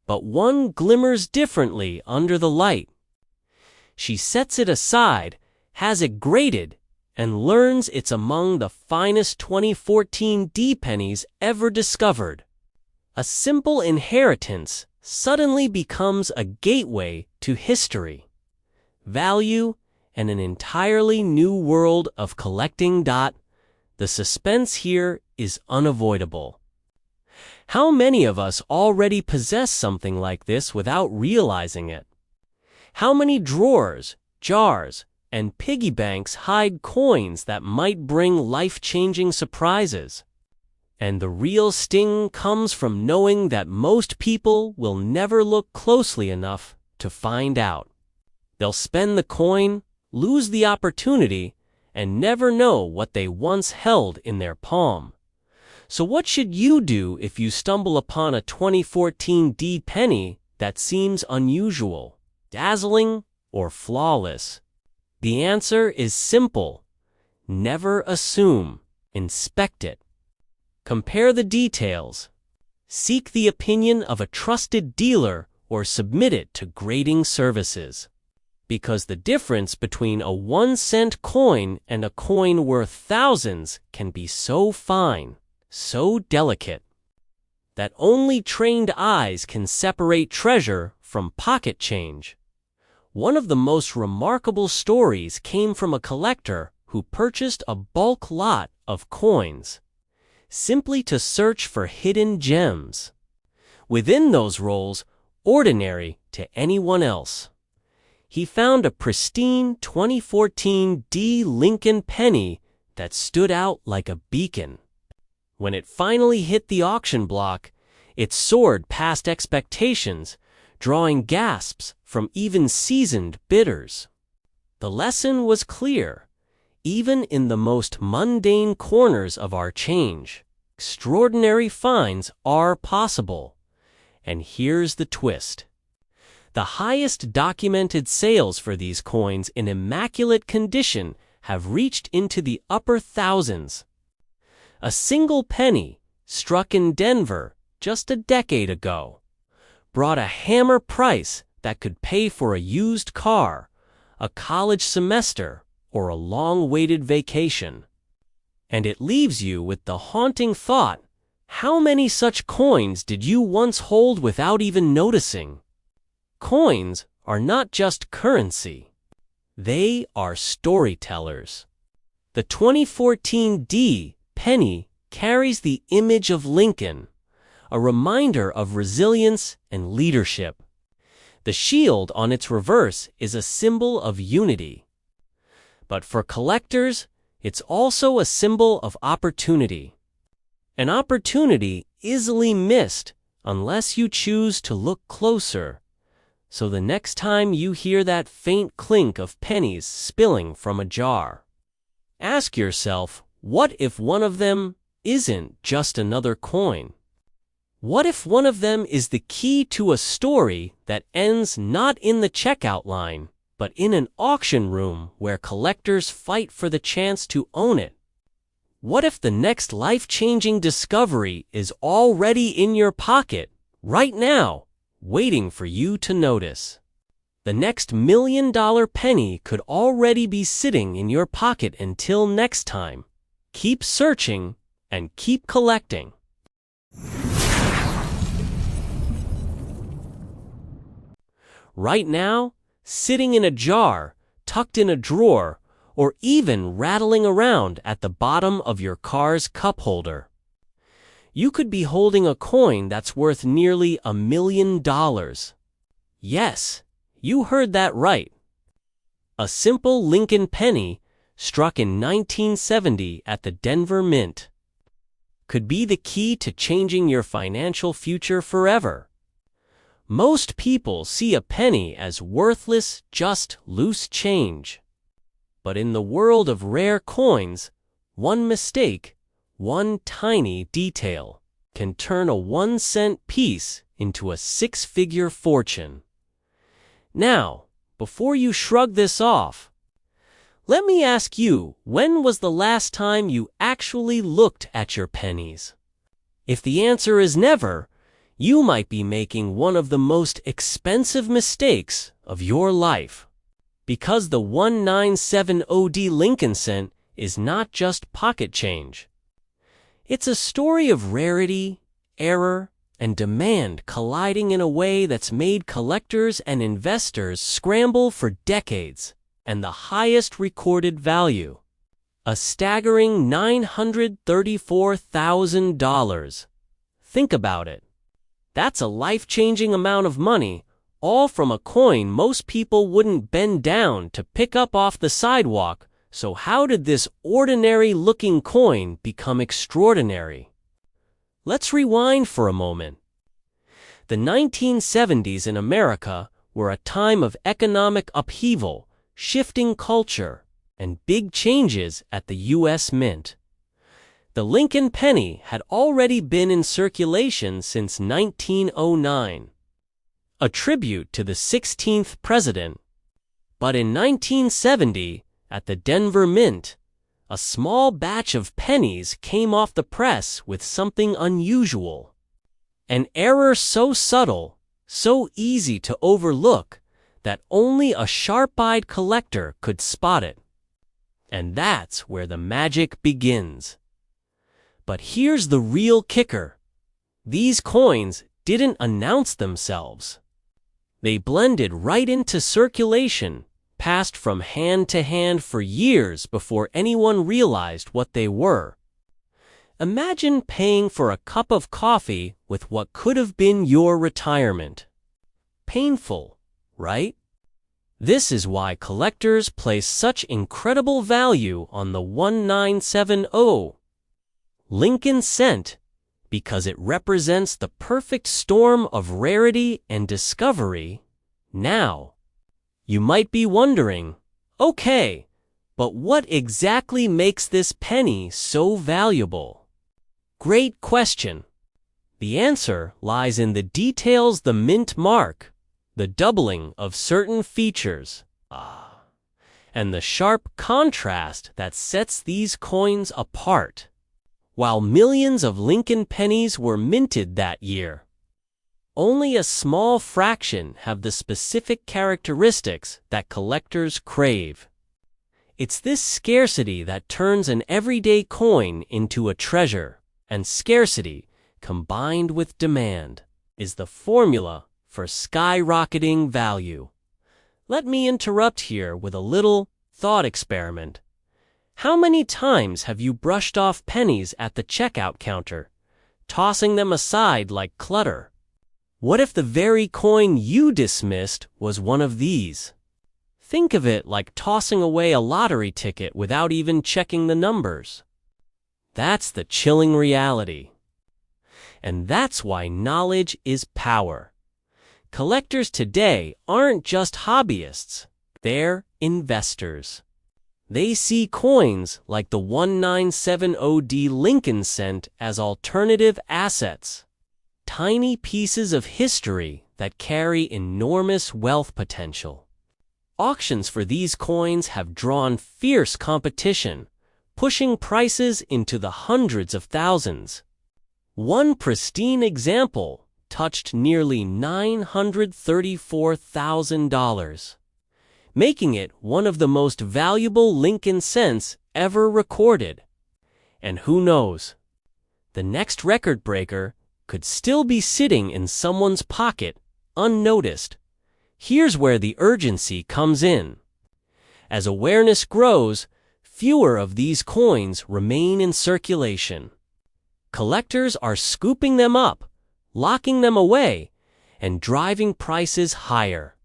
But one glimmers differently under the light. She sets it aside, has it graded, and learns it's among the finest 2014 D pennies ever discovered. A simple inheritance suddenly becomes a gateway to history, value, and an entirely new world of collecting. The suspense here is unavoidable. How many of us already possess something like this without realizing it? How many drawers, jars, and piggy banks hide coins that might bring life-changing surprises? And the real sting comes from knowing that most people will never look closely enough to find out. They'll spend the coin, lose the opportunity, and never know what they once held in their palm. So what should you do if you stumble upon a 2014 D penny that seems unusual, dazzling, or flawless? The answer is simple. Never assume. Inspect it. Compare the details. Seek the opinion of a trusted dealer or submit it to grading services. Because the difference between a 1-cent coin and a coin worth thousands can be so fine, so delicate, that only trained eyes can separate treasure from pocket change. One of the most remarkable stories came from a collector who purchased a bulk lot of coins, simply to search for hidden gems. Within those rolls, ordinary to anyone else, he found a pristine 2014 D Lincoln penny that stood out like a beacon. When it finally hit the auction block, it soared past expectations, drawing gasps from even seasoned bidders. The lesson was clear. Even in the most mundane corners of our change, extraordinary finds are possible. And here's the twist. The highest documented sales for these coins in immaculate condition have reached into the upper thousands. A single penny, struck in Denver just a decade ago, brought a hammer price that could pay for a used car, a college semester, or a long-awaited vacation. And it leaves you with the haunting thought, how many such coins did you once hold without even noticing? Coins are not just currency. They are storytellers. The 2014 D penny carries the image of Lincoln, a reminder of resilience and leadership. The shield on its reverse is a symbol of unity. But for collectors, it's also a symbol of opportunity. An opportunity easily missed unless you choose to look closer. So the next time you hear that faint clink of pennies spilling from a jar, ask yourself, what if one of them isn't just another coin? What if one of them is the key to a story that ends not in the checkout line, but in an auction room where collectors fight for the chance to own it? What if the next life-changing discovery is already in your pocket, right now, waiting for you to notice? The next $1 million penny could already be sitting in your pocket. Until next time, keep searching and keep collecting. Right now, sitting in a jar, tucked in a drawer, or even rattling around at the bottom of your car's cup holder. You could be holding a coin that's worth nearly $1 million. Yes, you heard that right. A simple Lincoln penny, struck in 1970 at the Denver Mint, could be the key to changing your financial future forever. Most people see a penny as worthless, just loose change. But in the world of rare coins, one mistake, one tiny detail, can turn a 1-cent piece into a 6-figure fortune. Now, before you shrug this off, let me ask you, when was the last time you actually looked at your pennies? If the answer is never, you might be making one of the most expensive mistakes of your life. Because the 1970 Lincoln cent is not just pocket change. It's a story of rarity, error, and demand colliding in a way that's made collectors and investors scramble for decades, and the highest recorded value, a staggering $934,000. Think about it. That's a life-changing amount of money, all from a coin most people wouldn't bend down to pick up off the sidewalk. So how did this ordinary-looking coin become extraordinary? Let's rewind for a moment. The 1970s in America were a time of economic upheaval, shifting culture, and big changes at the U.S. Mint. The Lincoln penny had already been in circulation since 1909, a tribute to the 16th president. But in 1970, at the Denver Mint, a small batch of pennies came off the press with something unusual. An error so subtle, so easy to overlook, that only a sharp-eyed collector could spot it. And that's where the magic begins. But here's the real kicker. These coins didn't announce themselves. They blended right into circulation, passed from hand to hand for years before anyone realized what they were. Imagine paying for a cup of coffee with what could have been your retirement. Painful, right? This is why collectors place such incredible value on the 1970 Lincoln cent, because it represents the perfect storm of rarity and discovery. Now, you might be wondering, okay, but what exactly makes this penny so valuable? Great question. The answer lies in the details: the mint mark, the doubling of certain features, and the sharp contrast that sets these coins apart. While millions of Lincoln pennies were minted that year, only a small fraction have the specific characteristics that collectors crave. It's this scarcity that turns an everyday coin into a treasure, and scarcity, combined with demand, is the formula for skyrocketing value. Let me interrupt here with a little thought experiment. How many times have you brushed off pennies at the checkout counter, tossing them aside like clutter? What if the very coin you dismissed was one of these? Think of it like tossing away a lottery ticket without even checking the numbers. That's the chilling reality. And that's why knowledge is power. Collectors today aren't just hobbyists, they're investors. They see coins like the 1970 Lincoln cent as alternative assets, tiny pieces of history that carry enormous wealth potential. Auctions for these coins have drawn fierce competition, pushing prices into the hundreds of thousands. One pristine example touched nearly $934,000. Making it one of the most valuable Lincoln cents ever recorded. And who knows? The next record breaker could still be sitting in someone's pocket, unnoticed, Here's where the urgency comes in. As awareness grows, fewer of these coins remain in circulation. Collectors are scooping them up, locking them away, and driving prices higher.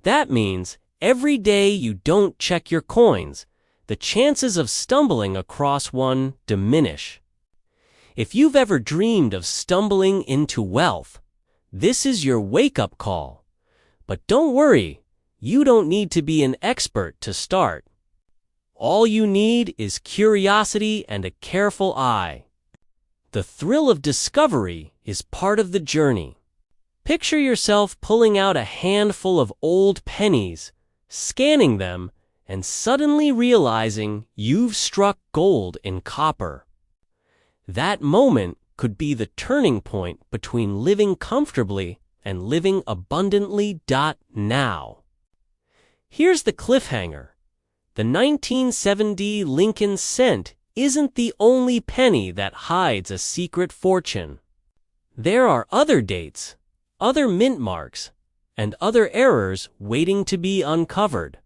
That means every day you don't check your coins, the chances of stumbling across one diminish. If you've ever dreamed of stumbling into wealth, this is your wake-up call. But don't worry, you don't need to be an expert to start. All you need is curiosity and a careful eye. The thrill of discovery is part of the journey. Picture yourself pulling out a handful of old pennies, scanning them, and suddenly realizing you've struck gold in copper. That moment could be the turning point between living comfortably and living abundantly. Now. Here's the cliffhanger. The 1970 Lincoln cent isn't the only penny that hides a secret fortune. There are other dates, other mint marks, and other errors waiting to be uncovered.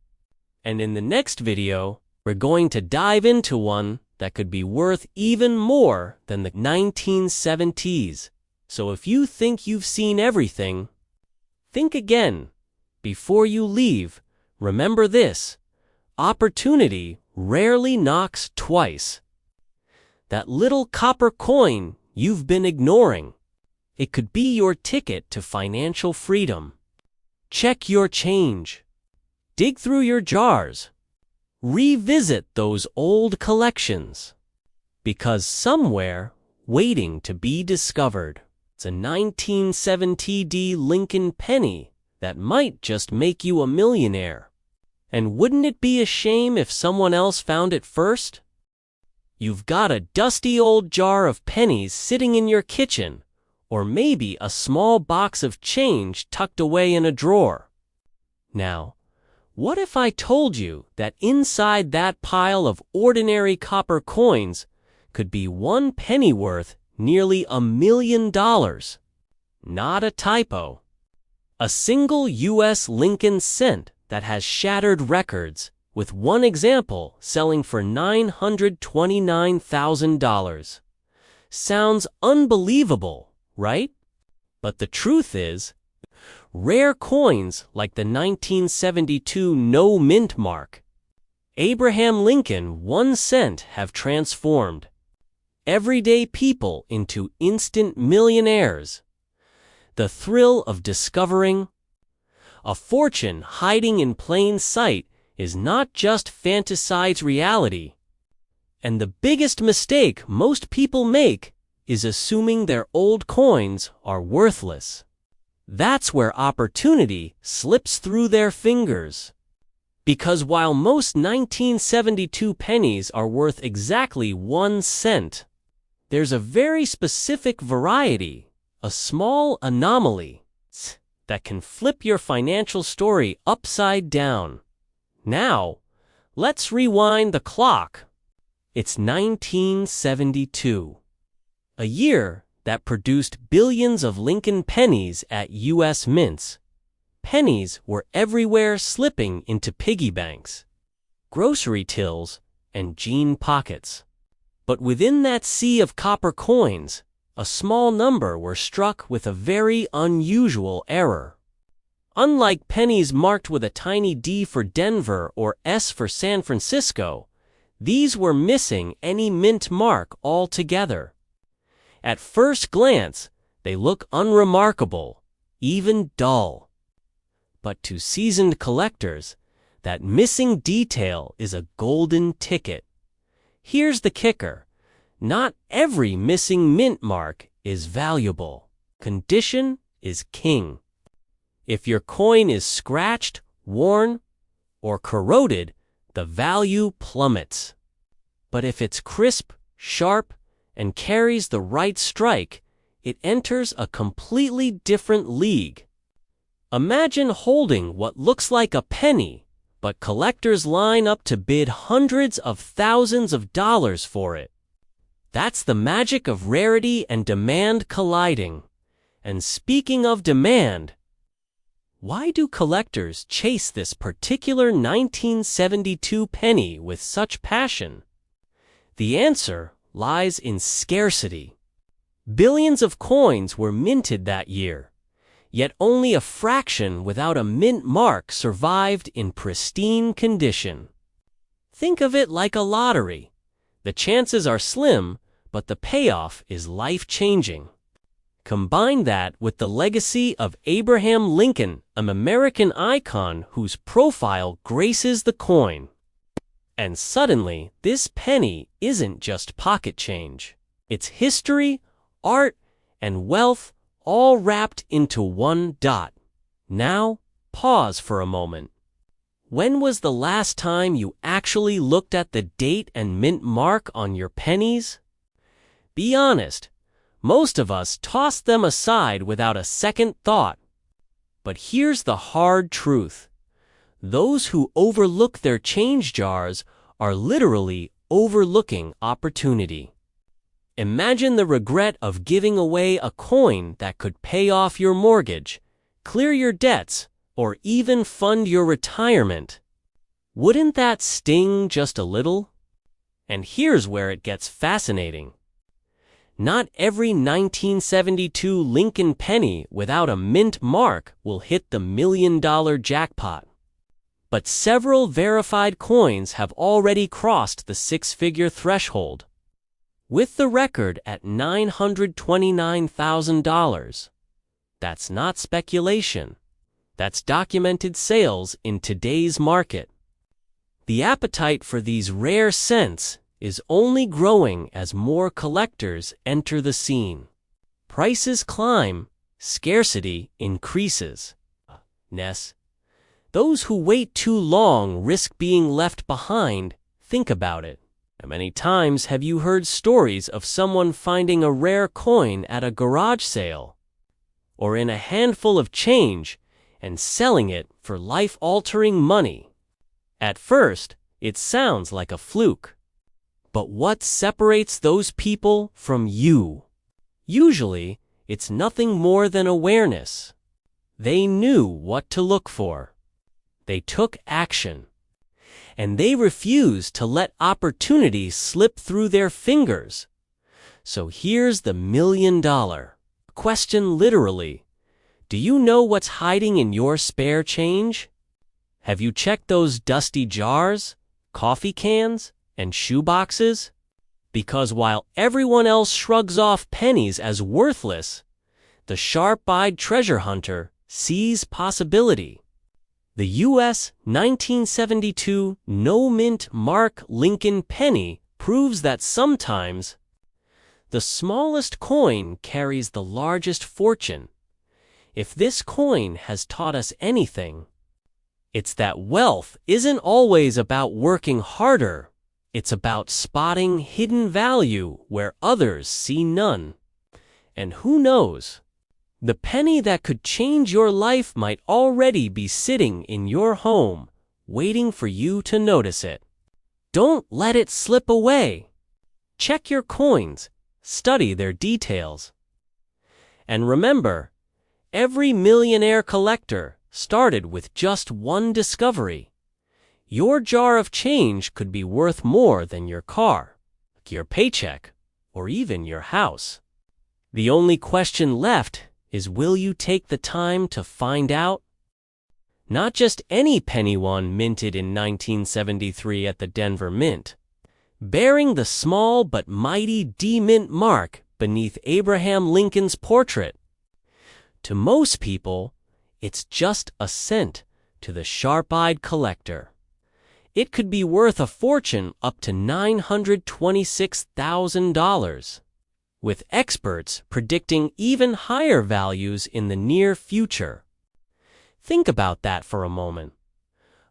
And in the next video, we're going to dive into one that could be worth even more than the 1970s. So if you think you've seen everything, think again. Before you leave, remember this: opportunity rarely knocks twice. That little copper coin you've been ignoring, it could be your ticket to financial freedom. Check your change. Dig through your jars. Revisit those old collections. Because somewhere, waiting to be discovered, it's a 1970 Lincoln penny that might just make you a millionaire. And wouldn't it be a shame if someone else found it first? You've got a dusty old jar of pennies sitting in your kitchen, or maybe a small box of change tucked away in a drawer. Now, what if I told you that inside that pile of ordinary copper coins could be one penny worth nearly $1 million? Not a typo. A single U.S. Lincoln cent that has shattered records, with one example selling for $929,000. Sounds unbelievable, right? But the truth is, rare coins like the 1972 no mint mark, Abraham Lincoln 1 cent have transformed everyday people into instant millionaires. The thrill of discovering a fortune hiding in plain sight is not just fantasized reality. And the biggest mistake most people make is assuming their old coins are worthless. That's where opportunity slips through their fingers. Because while most 1972 pennies are worth exactly 1 cent, there's a very specific variety, a small anomaly, that can flip your financial story upside down. Now, let's rewind the clock. It's 1972, a year that produced billions of Lincoln pennies at U.S. mints. Pennies were everywhere, slipping into piggy banks, grocery tills, and jean pockets. But within that sea of copper coins, a small number were struck with a very unusual error. Unlike pennies marked with a tiny D for Denver or S for San Francisco, these were missing any mint mark altogether. At first glance, they look unremarkable, even dull. But to seasoned collectors, that missing detail is a golden ticket. Here's the kicker: not every missing mint mark is valuable. Condition is king. If your coin is scratched, worn, or corroded, the value plummets. But if it's crisp, sharp, and carries the right strike, it enters a completely different league. Imagine holding what looks like a penny, but collectors line up to bid hundreds of thousands of dollars for it. That's the magic of rarity and demand colliding. And speaking of demand, Why do collectors chase this particular 1972 penny with such passion? The answer lies in scarcity. Billions of coins were minted that year, yet only a fraction without a mint mark survived in pristine condition. Think of it like a lottery. The chances are slim, but the payoff is life-changing. Combine that with the legacy of Abraham Lincoln, an American icon whose profile graces the coin. And suddenly, this penny isn't just pocket change. It's history, art, and wealth all wrapped into one dot. Now, pause for a moment. When was the last time you actually looked at the date and mint mark on your pennies? Be honest. Most of us toss them aside without a second thought. But here's the hard truth. Those who overlook their change jars are literally overlooking opportunity. Imagine the regret of giving away a coin that could pay off your mortgage, clear your debts, or even fund your retirement. Wouldn't that sting just a little? And here's where it gets fascinating. Not every 1972 Lincoln penny without a mint mark will hit the $1 million jackpot. But several verified coins have already crossed the six-figure threshold. With the record at $929,000. That's not speculation. That's documented sales in today's market. The appetite for these rare cents is only growing as more collectors enter the scene. Prices climb, scarcity increases. Those who wait too long risk being left behind. Think about it. How many times have you heard stories of someone finding a rare coin at a garage sale or in a handful of change and selling it for life-altering money? At first, it sounds like a fluke. But what separates those people from you? Usually, it's nothing more than awareness. They knew what to look for. They took action. And they refused to let opportunities slip through their fingers. So here's the $1 million question literally. Do you know what's hiding in your spare change? Have you checked those dusty jars, coffee cans, and shoeboxes? Because while everyone else shrugs off pennies as worthless, the sharp-eyed treasure hunter sees possibility. The U.S. 1972 no-mint mark Lincoln penny proves that sometimes the smallest coin carries the largest fortune. If this coin has taught us anything, it's that wealth isn't always about working harder. It's about spotting hidden value where others see none. And who knows? The penny that could change your life might already be sitting in your home, waiting for you to notice it. Don't let it slip away. Check your coins, study their details. And remember, every millionaire collector started with just one discovery. Your jar of change could be worth more than your car, your paycheck, or even your house. The only question left is, will you take the time to find out? Not just any penny one minted in 1973 at the Denver Mint, bearing the small but mighty D-Mint mark beneath Abraham Lincoln's portrait. To most people, it's just a cent. To the sharp-eyed collector, it could be worth a fortune up to $926,000, with experts predicting even higher values in the near future. Think about that for a moment.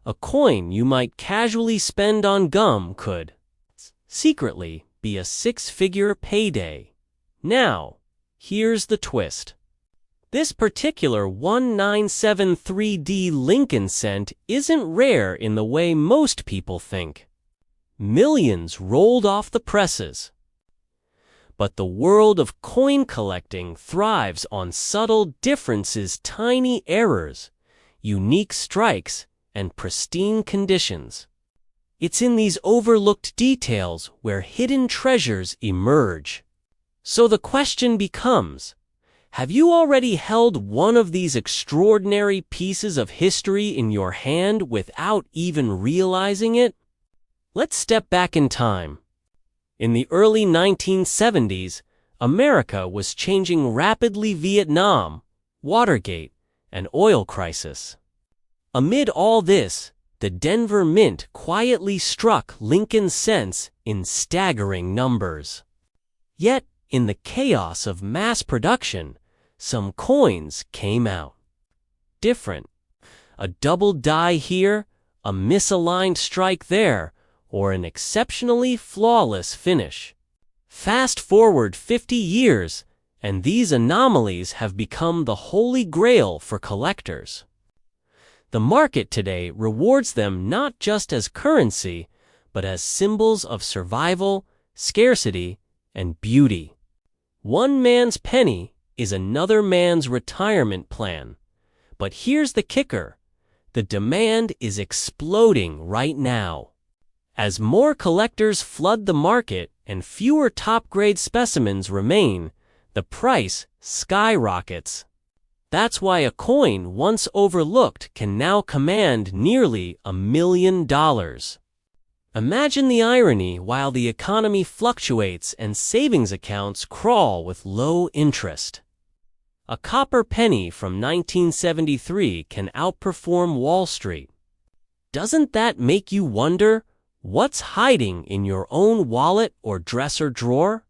A coin you might casually spend on gum could secretly be a six-figure payday. Now, here's the twist. This particular 1973D Lincoln cent isn't rare in the way most people think. Millions rolled off the presses. But the world of coin collecting thrives on subtle differences, tiny errors, unique strikes, and pristine conditions. It's in these overlooked details where hidden treasures emerge. So the question becomes, have you already held one of these extraordinary pieces of history in your hand without even realizing it? Let's step back in time. In the early 1970s, America was changing rapidly. Vietnam, Watergate, and oil crisis. Amid all this, the Denver Mint quietly struck Lincoln cents in staggering numbers. Yet, in the chaos of mass production, some coins came out. Different. A double die here, a misaligned strike there, or an exceptionally flawless finish. Fast forward 50 years, and these anomalies have become the holy grail for collectors. The market today rewards them not just as currency, but as symbols of survival, scarcity, and beauty. One man's penny is another man's retirement plan. But here's the kicker: the demand is exploding right now. As more collectors flood the market and fewer top-grade specimens remain, the price skyrockets. That's why a coin once overlooked can now command nearly $1 million. Imagine the irony while the economy fluctuates and savings accounts crawl with low interest. A copper penny from 1973 can outperform Wall Street. Doesn't that make you wonder what's hiding in your own wallet or dresser drawer?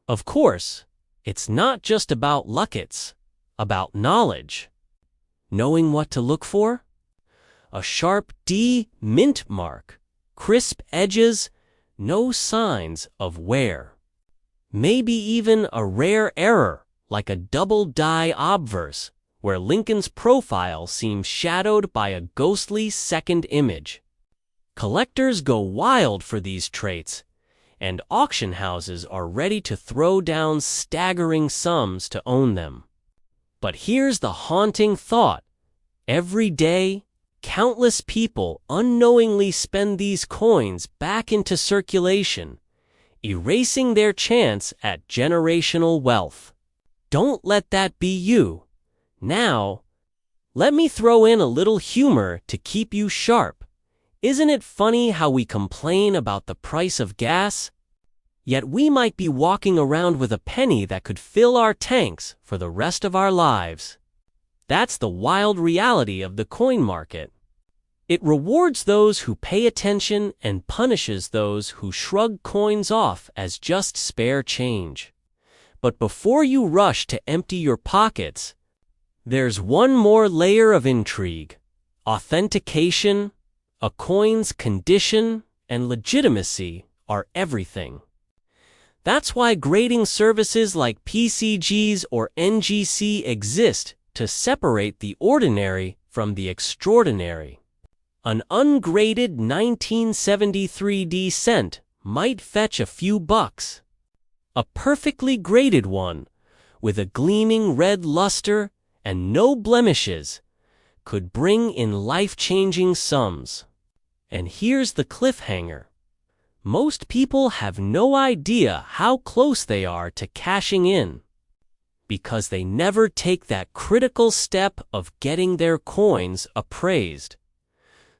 Of course, it's not just about luck, it's about knowledge. Knowing what to look for? A sharp D mint mark, crisp edges, no signs of wear. Maybe even a rare error, like a double die obverse, where Lincoln's profile seems shadowed by a ghostly second image. Collectors go wild for these traits, and auction houses are ready to throw down staggering sums to own them. But here's the haunting thought: every day, countless people unknowingly spend these coins back into circulation, erasing their chance at generational wealth. Don't let that be you. Now, let me throw in a little humor to keep you sharp. Isn't it funny how we complain about the price of gas? Yet we might be walking around with a penny that could fill our tanks for the rest of our lives. That's the wild reality of the coin market. It rewards those who pay attention and punishes those who shrug coins off as just spare change. But before you rush to empty your pockets, there's one more layer of intrigue: authentication. A coin's condition and legitimacy are everything. That's why grading services like PCGs or NGC exist, to separate the ordinary from the extraordinary. An ungraded 1973 D cent might fetch a few bucks. A perfectly graded one, with a gleaming red luster and no blemishes, could bring in life-changing sums. And here's the cliffhanger: most people have no idea how close they are to cashing in, because they never take that critical step of getting their coins appraised.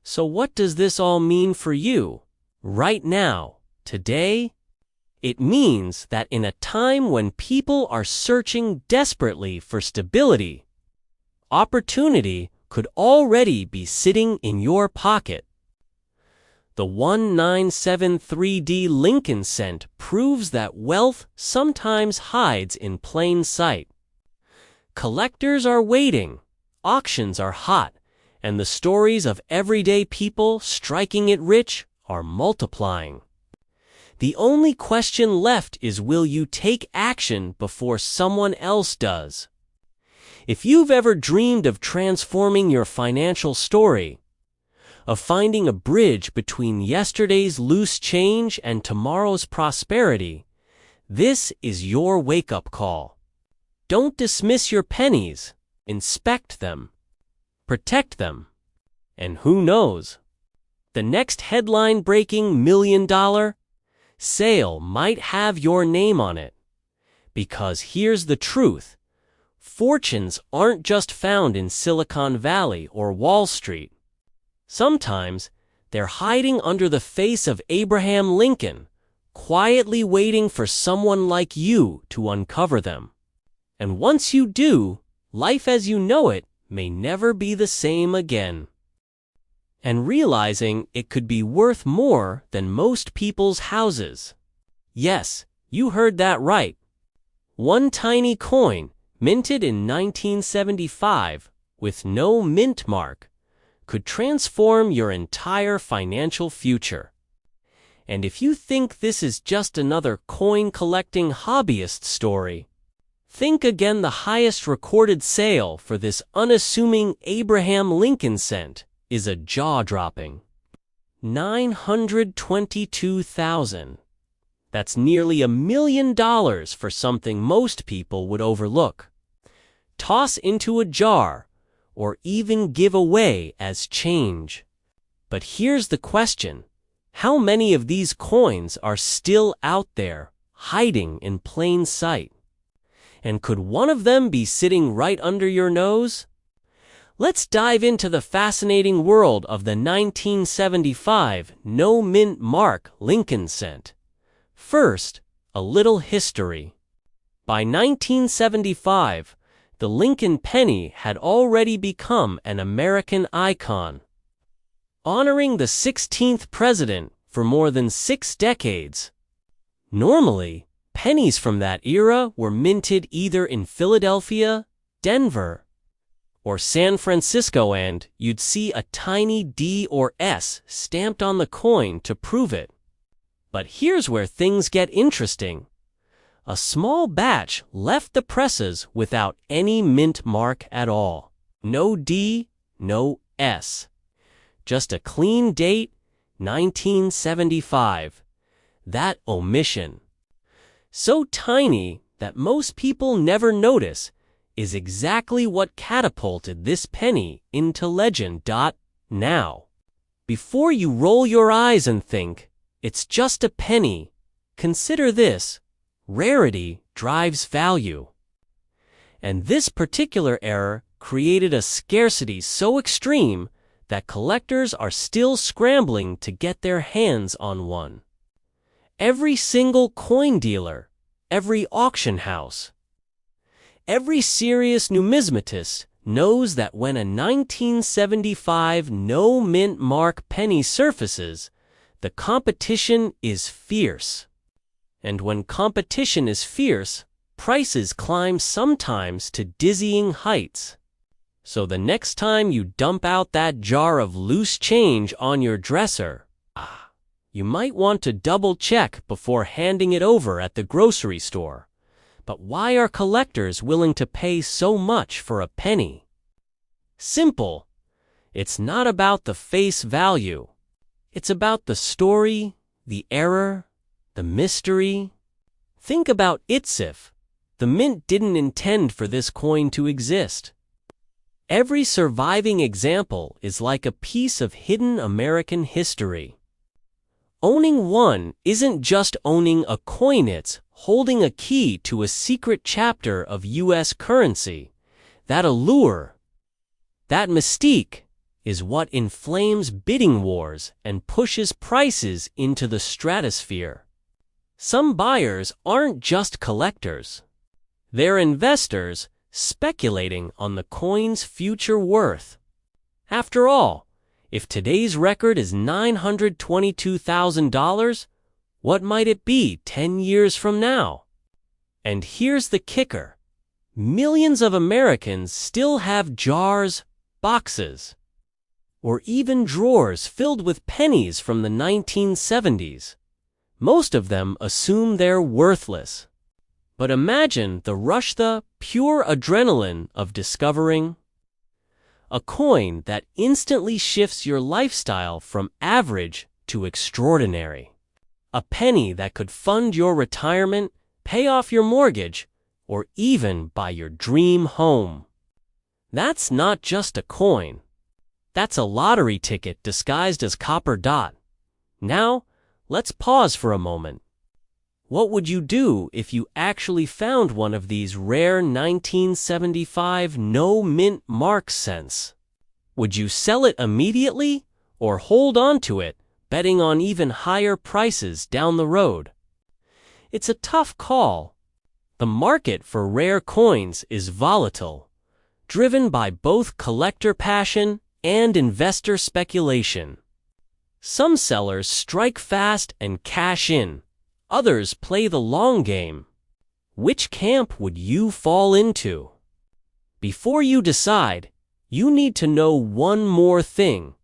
So what does this all mean for you, right now, today? It means that in a time when people are searching desperately for stability, opportunity could already be sitting in your pocket. The 1973D Lincoln cent proves that wealth sometimes hides in plain sight. Collectors are waiting, auctions are hot, and the stories of everyday people striking it rich are multiplying. The only question left is, will you take action before someone else does? If you've ever dreamed of transforming your financial story, of finding a bridge between yesterday's loose change and tomorrow's prosperity, this is your wake-up call. Don't dismiss your pennies, inspect them. protect them. And who knows? The next headline-breaking million-dollar sale might have your name on it. Because here's the truth. Fortunes aren't just found in Silicon Valley or Wall Street. Sometimes they're hiding under the face of Abraham Lincoln, quietly waiting for someone like you to uncover them. And once you do, life as you know it may never be the same again. And realizing it could be worth more than most people's houses. Yes, you heard that right. One tiny coin, minted in 1975, with no mint mark, could transform your entire financial future. And if you think this is just another coin-collecting hobbyist story, think again. The highest recorded sale for this unassuming Abraham Lincoln cent is a jaw-dropping $922,000. That's nearly $1 million for something most people would overlook, toss into a jar, or even give away as change. But here's the question. How many of these coins are still out there, hiding in plain sight? And could one of them be sitting right under your nose? Let's dive into the fascinating world of the 1975 no mint mark Lincoln cent. First, a little history. By 1975, the Lincoln penny had already become an American icon, honoring the 16th president for more than 6 decades. Normally, pennies from that era were minted either in Philadelphia, Denver, or San Francisco, and you'd see a tiny D or S stamped on the coin to prove it. But here's where things get interesting. A small batch left the presses without any mint mark at all. No D, no S. Just a clean date, 1975. That omission, so tiny that most people never notice, is exactly what catapulted this penny into legend. Now, before you roll your eyes and think, it's just a penny, consider this: rarity drives value. And this particular error created a scarcity so extreme that collectors are still scrambling to get their hands on one. Every single coin dealer, every auction house, every serious numismatist knows that when a 1975 no mint mark penny surfaces, the competition is fierce. And when competition is fierce, prices climb, sometimes to dizzying heights. So the next time you dump out that jar of loose change on your dresser, you might want to double-check before handing it over at the grocery store. But why are collectors willing to pay so much for a penny? Simple. It's not about the face value. It's about the story, the error, the mystery. Think about Itzif. The mint didn't intend for this coin to exist. Every surviving example is like a piece of hidden American history. Owning one isn't just owning a coin, it's holding a key to a secret chapter of U.S. currency. That allure, that mystique, is what inflames bidding wars and pushes prices into the stratosphere. Some buyers aren't just collectors. They're investors speculating on the coin's future worth. After all, if today's record is $922,000, what might it be 10 years from now? And here's the kicker. Millions of Americans still have jars, boxes, or even drawers filled with pennies from the 1970s. Most of them assume they're worthless. But imagine the rush, the pure adrenaline of discovering a coin that instantly shifts your lifestyle from average to extraordinary. A penny that could fund your retirement, pay off your mortgage, or even buy your dream home. That's not just a coin. That's a lottery ticket disguised as copper dot. Now, let's pause for a moment. What would you do if you actually found one of these rare 1975 no mint mark cents? Would you sell it immediately or hold on to it, betting on even higher prices down the road? It's a tough call. The market for rare coins is volatile, driven by both collector passion and investor speculation. Some sellers strike fast and cash in. Others play the long game. Which camp would you fall into? Before you decide, you need to know one more thing.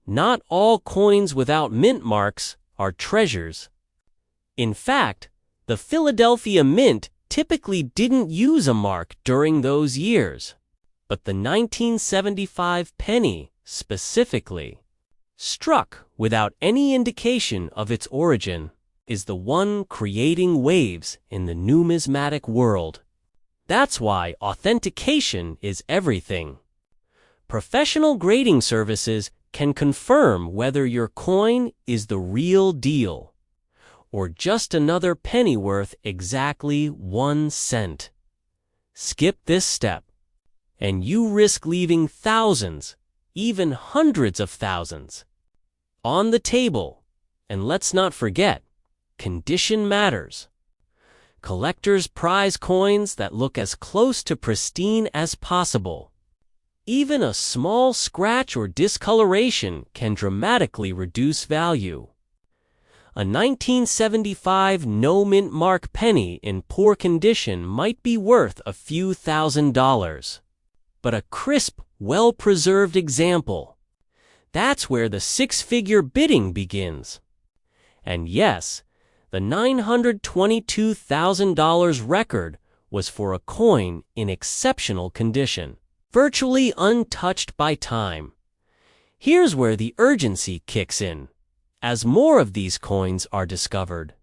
Not all coins without mint marks are treasures. In fact, the Philadelphia Mint typically didn't use a mark during those years. But the 1975 penny, specifically, struck without any indication of its origin, is the one creating waves in the numismatic world. That's why authentication is everything. Professional grading services can confirm whether your coin is the real deal or just another penny worth exactly 1 cent. Skip this step, and you risk leaving thousands, even hundreds of thousands, on the table. And let's not forget, condition matters. Collectors prize coins that look as close to pristine as possible. Even a small scratch or discoloration can dramatically reduce value. A 1975 no mint mark penny in poor condition might be worth a few $1,000s. But a crisp, well-preserved example, that's where the six-figure bidding begins. And yes, the $922,000 record was for a coin in exceptional condition, virtually untouched by time. Here's where the urgency kicks in. As more of these coins are discovered,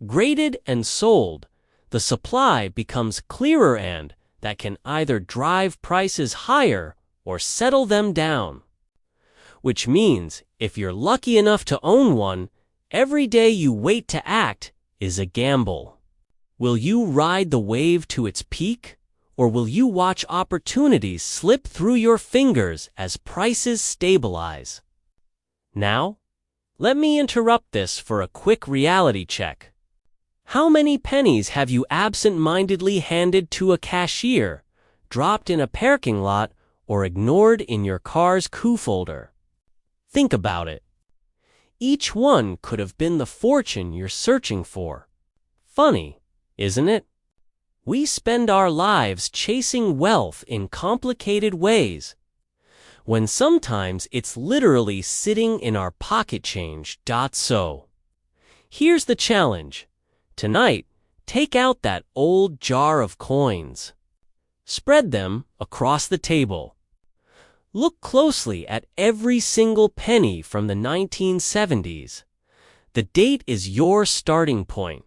graded and sold, the supply becomes clearer, and that can either drive prices higher or settle them down. Which means, if you're lucky enough to own one, every day you wait to act is a gamble. Will you ride the wave to its peak, or will you watch opportunities slip through your fingers as prices stabilize? Now, let me interrupt this for a quick reality check. How many pennies have you absent-mindedly handed to a cashier, dropped in a parking lot, or ignored in your car's coup folder? Think about it. Each one could have been the fortune you're searching for. Funny, isn't it? We spend our lives chasing wealth in complicated ways, when sometimes it's literally sitting in our pocket change. So, here's the challenge. Tonight, take out that old jar of coins. Spread them across the table. Look closely at every single penny from the 1970s. The date is your starting point.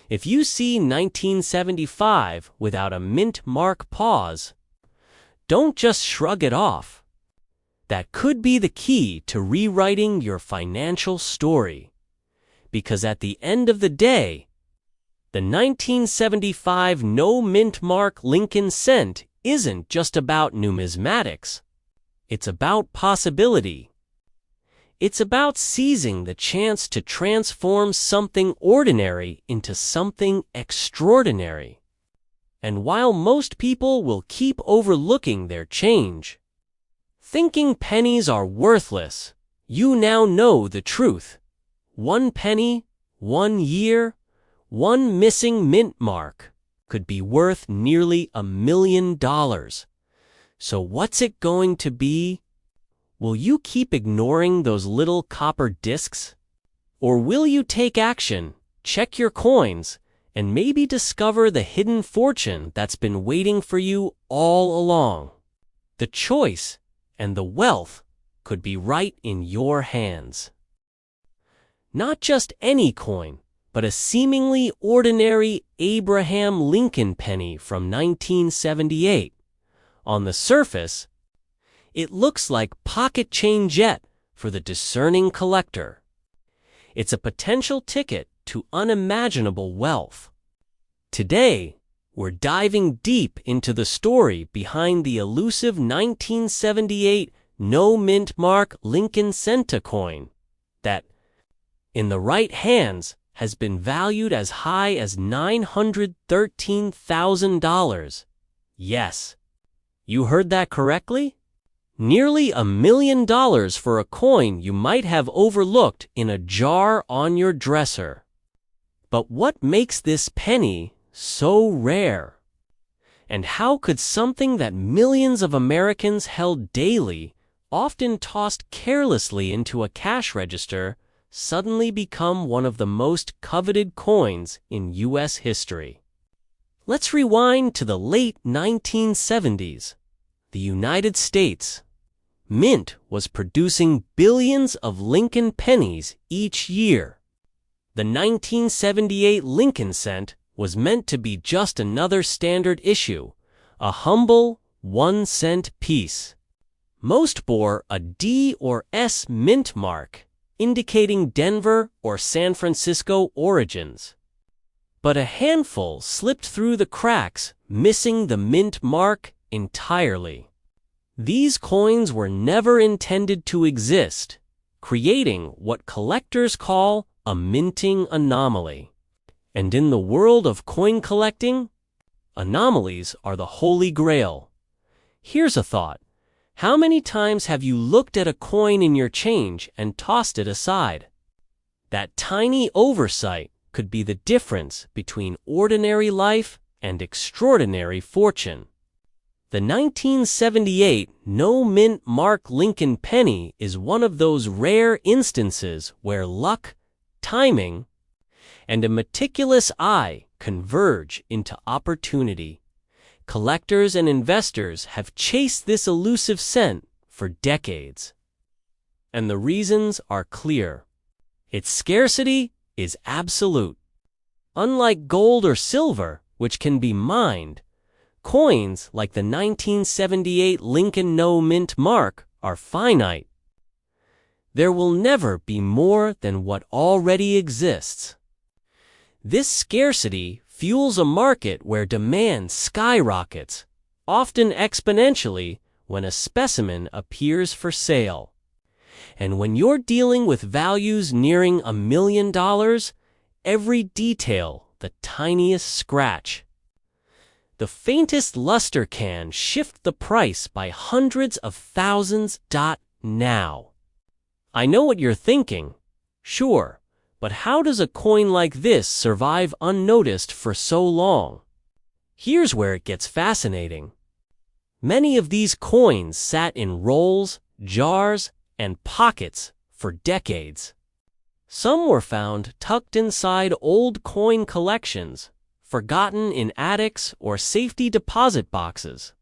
If you see 1975 without a mint mark pause, don't just shrug it off. That could be the key to rewriting your financial story. Because at the end of the day, the 1975 no mint mark Lincoln cent isn't just about numismatics. It's about possibility. It's about seizing the chance to transform something ordinary into something extraordinary. And while most people will keep overlooking their change, thinking pennies are worthless, you now know the truth. 1 penny, 1 year, 1 missing mint mark could be worth nearly $1 million. So what's it going to be? Will you keep ignoring those little copper discs? Or will you take action, check your coins, and maybe discover the hidden fortune that's been waiting for you all along? The choice and the wealth could be right in your hands. Not just any coin, but a seemingly ordinary Abraham Lincoln penny from 1978, On the surface, it looks like pocket change jet for the discerning collector. It's a potential ticket to unimaginable wealth. Today, we're diving deep into the story behind the elusive 1978 no-mint mark Lincoln Centa coin that, in the right hands, has been valued as high as $913,000. Yes, you heard that correctly? Nearly $1 million for a coin you might have overlooked in a jar on your dresser. But what makes this penny so rare? And how could something that millions of Americans held daily, often tossed carelessly into a cash register, suddenly become one of the most coveted coins in U.S. history? Let's rewind to the late 1970s. The United States Mint was producing billions of Lincoln pennies each year. The 1978 Lincoln cent was meant to be just another standard issue, a humble 1-cent piece. Most bore a D or S mint mark, indicating Denver or San Francisco origins. But a handful slipped through the cracks, missing the mint mark entirely. These coins were never intended to exist, creating what collectors call a minting anomaly. And in the world of coin collecting, anomalies are the holy grail. Here's a thought. How many times have you looked at a coin in your change and tossed it aside? That tiny oversight could be the difference between ordinary life and extraordinary fortune. The 1978 no-mint mark Lincoln penny is one of those rare instances where luck, timing, and a meticulous eye converge into opportunity. Collectors and investors have chased this elusive cent for decades. And the reasons are clear. Its scarcity is absolute. Unlike gold or silver, which can be mined, coins like the 1978 Lincoln no-mint mark are finite. There will never be more than what already exists. This scarcity fuels a market where demand skyrockets, often exponentially, when a specimen appears for sale. And when you're dealing with values nearing $1 million, every detail the tiniest scratch. The faintest luster can shift the price by hundreds of thousands. Now, I know what you're thinking. Sure, but how does a coin like this survive unnoticed for so long? Here's where it gets fascinating. Many of these coins sat in rolls, jars, and pockets for decades. Some were found tucked inside old coin collections, forgotten in attics or safety deposit boxes.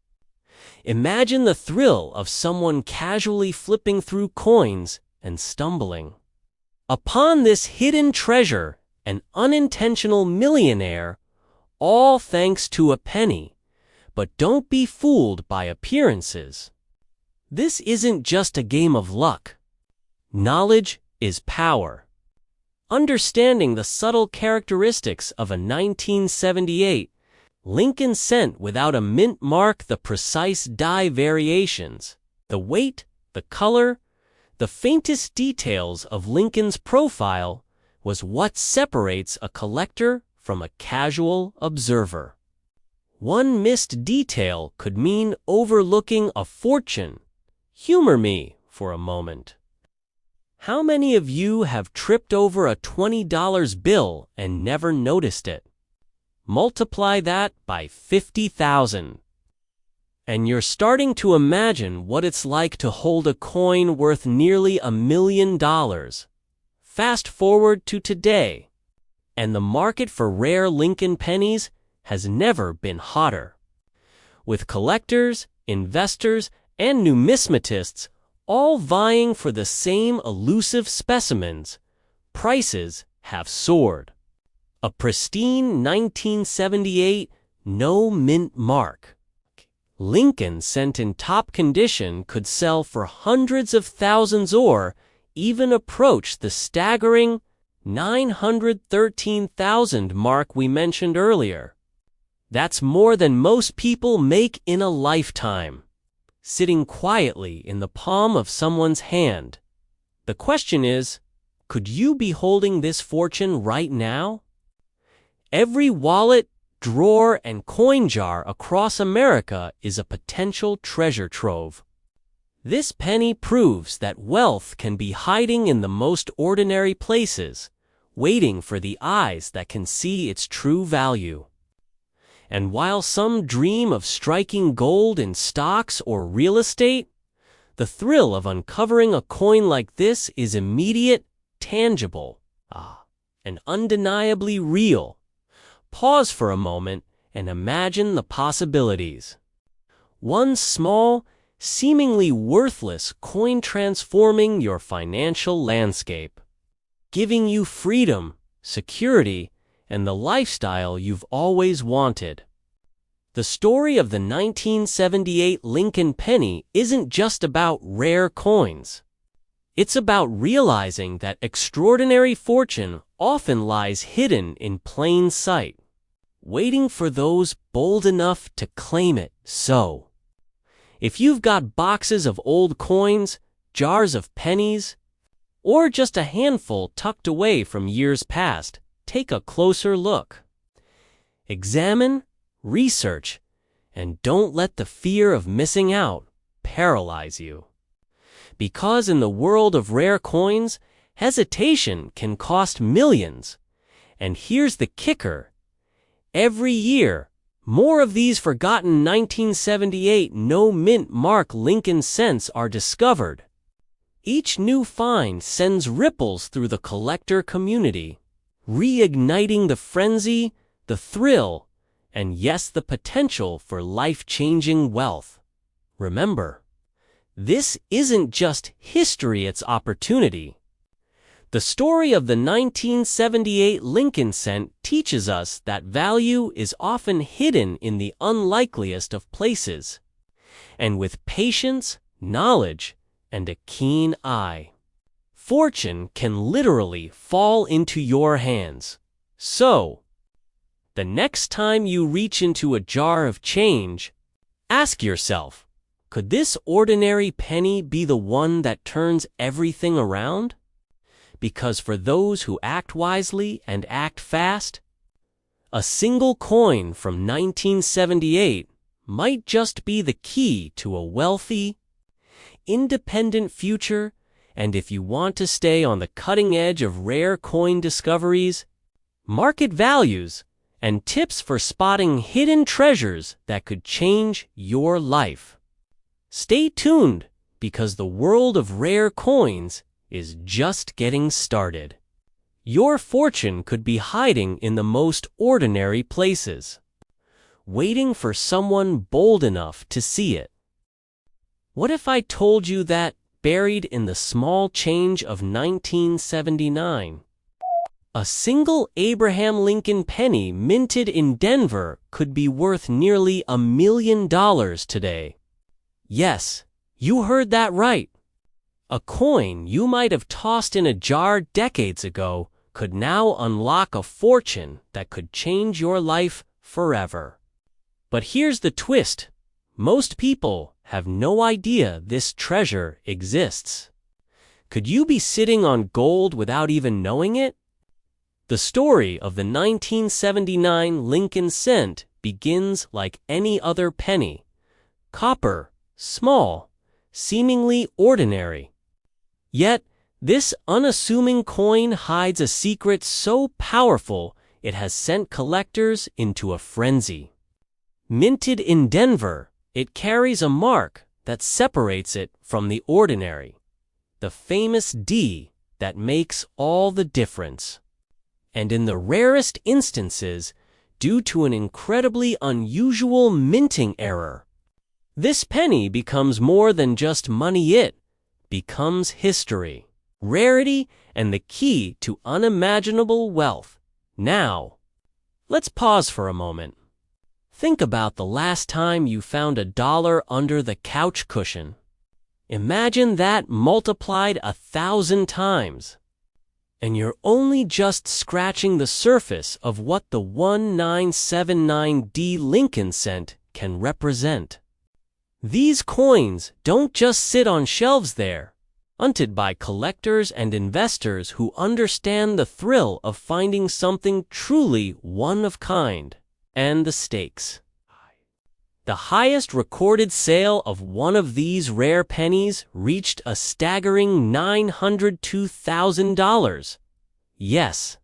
Imagine the thrill of someone casually flipping through coins and stumbling upon this hidden treasure, an unintentional millionaire, all thanks to a penny. But don't be fooled by appearances. This isn't just a game of luck. Knowledge is power. Understanding the subtle characteristics of a 1978 Lincoln cent without a mint mark, the precise die variations, the weight, the color, the faintest details of Lincoln's profile, was what separates a collector from a casual observer. One missed detail could mean overlooking a fortune. Humor me for a moment. How many of you have tripped over a $20 bill and never noticed it? Multiply that by 50,000. And you're starting to imagine what it's like to hold a coin worth nearly $1 million. Fast forward to today, and the market for rare Lincoln pennies has never been hotter. With collectors, investors, and numismatists all vying for the same elusive specimens, prices have soared. A pristine 1978 no mint mark, Lincoln cent in top condition could sell for hundreds of thousands or even approach the staggering 913,000 mark we mentioned earlier. That's more than most people make in a lifetime, sitting quietly in the palm of someone's hand. The question is, could you be holding this fortune right now? Every wallet, drawer, and coin jar across America is a potential treasure trove. This penny proves that wealth can be hiding in the most ordinary places, waiting for the eyes that can see its true value. And while some dream of striking gold in stocks or real estate, the thrill of uncovering a coin like this is immediate, tangible, and undeniably real. Pause for a moment and imagine the possibilities. One small, seemingly worthless coin transforming your financial landscape, giving you freedom, security, and the lifestyle you've always wanted. The story of the 1978 Lincoln penny isn't just about rare coins. It's about realizing that extraordinary fortune often lies hidden in plain sight, waiting for those bold enough to claim it. So, if you've got boxes of old coins, jars of pennies, or just a handful tucked away from years past, take a closer look. Examine, research, and don't let the fear of missing out paralyze you. Because in the world of rare coins, hesitation can cost millions. And here's the kicker. Every year, more of these forgotten 1978 no-mint mark Lincoln cents are discovered. Each new find sends ripples through the collector community, reigniting the frenzy, the thrill, and yes, the potential for life-changing wealth. Remember, this isn't just history, it's opportunity. The story of the 1978 Lincoln cent teaches us that value is often hidden in the unlikeliest of places. And with patience, knowledge, and a keen eye, fortune can literally fall into your hands. So, the next time you reach into a jar of change, ask yourself, could this ordinary penny be the one that turns everything around? Because for those who act wisely and act fast, a single coin from 1978 might just be the key to a wealthy, independent future. And if you want to stay on the cutting edge of rare coin discoveries, market values, and tips for spotting hidden treasures that could change your life, stay tuned, because the world of rare coins is just getting started. Your fortune could be hiding in the most ordinary places, waiting for someone bold enough to see it. What if I told you that, buried in the small change of 1979, a single Abraham Lincoln penny minted in Denver could be worth nearly $1 million today? Yes, you heard that right. A coin you might have tossed in a jar decades ago could now unlock a fortune that could change your life forever. But here's the twist. Most people have no idea this treasure exists. Could you be sitting on gold without even knowing it? The story of the 1979 Lincoln cent begins like any other penny. Copper, small, seemingly ordinary. Yet, this unassuming coin hides a secret so powerful it has sent collectors into a frenzy. Minted in Denver, it carries a mark that separates it from the ordinary, the famous D that makes all the difference. And in the rarest instances, due to an incredibly unusual minting error, this penny becomes more than just money. It becomes history, rarity, and the key to unimaginable wealth. Now, let's pause for a moment. Think about the last time you found $1 under the couch cushion. Imagine that multiplied 1,000 times. And you're only just scratching the surface of what the 1979D Lincoln cent can represent. These coins don't just sit on shelves there, hunted by collectors and investors who understand the thrill of finding something truly one of kind, and the stakes. The highest recorded sale of one of these rare pennies reached a staggering $902,000. Yes,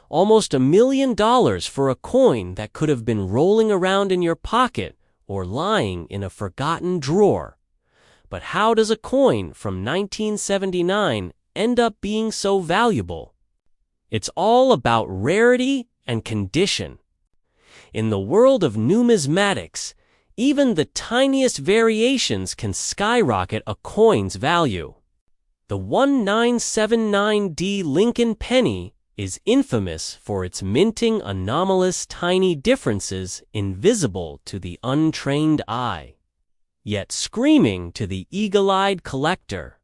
almost $1 million for a coin that could have been rolling around in your pocket or lying in a forgotten drawer. But how does a coin from 1979 end up being so valuable? It's all about rarity and condition. In the world of numismatics, even the tiniest variations can skyrocket a coin's value. The 1979D Lincoln penny is infamous for its minting anomalous tiny differences invisible to the untrained eye, yet screaming to the eagle-eyed collector.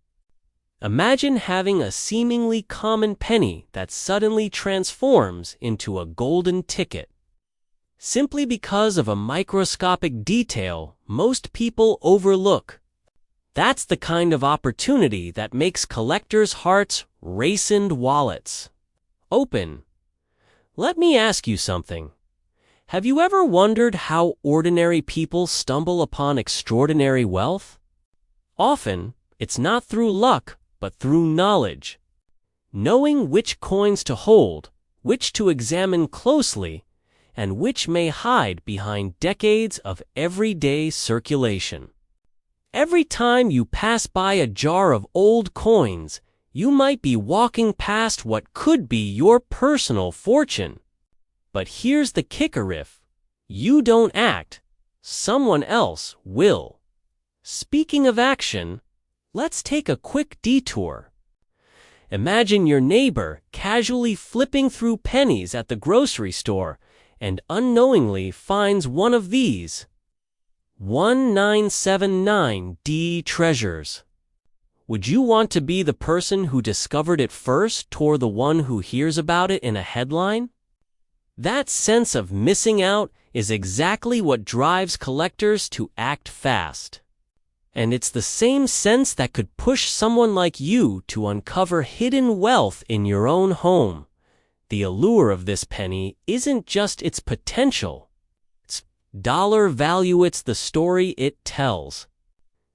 Imagine having a seemingly common penny that suddenly transforms into a golden ticket. Simply because of a microscopic detail most people overlook. That's the kind of opportunity that makes collectors' hearts race and wallets open. Let me ask you something. Have you ever wondered how ordinary people stumble upon extraordinary wealth? Often, it's not through luck, but through knowledge. Knowing which coins to hold, which to examine closely, and which may hide behind decades of everyday circulation. Every time you pass by a jar of old coins, you might be walking past what could be your personal fortune. But here's the kicker: if you don't act, someone else will. Speaking of action, let's take a quick detour. Imagine your neighbor casually flipping through pennies at the grocery store and unknowingly finds one of these 1979D treasures. Would you want to be the person who discovered it first or the one who hears about it in a headline? That sense of missing out is exactly what drives collectors to act fast. And it's the same sense that could push someone like you to uncover hidden wealth in your own home. The allure of this penny isn't just its potential. Its dollar value, it's the story it tells.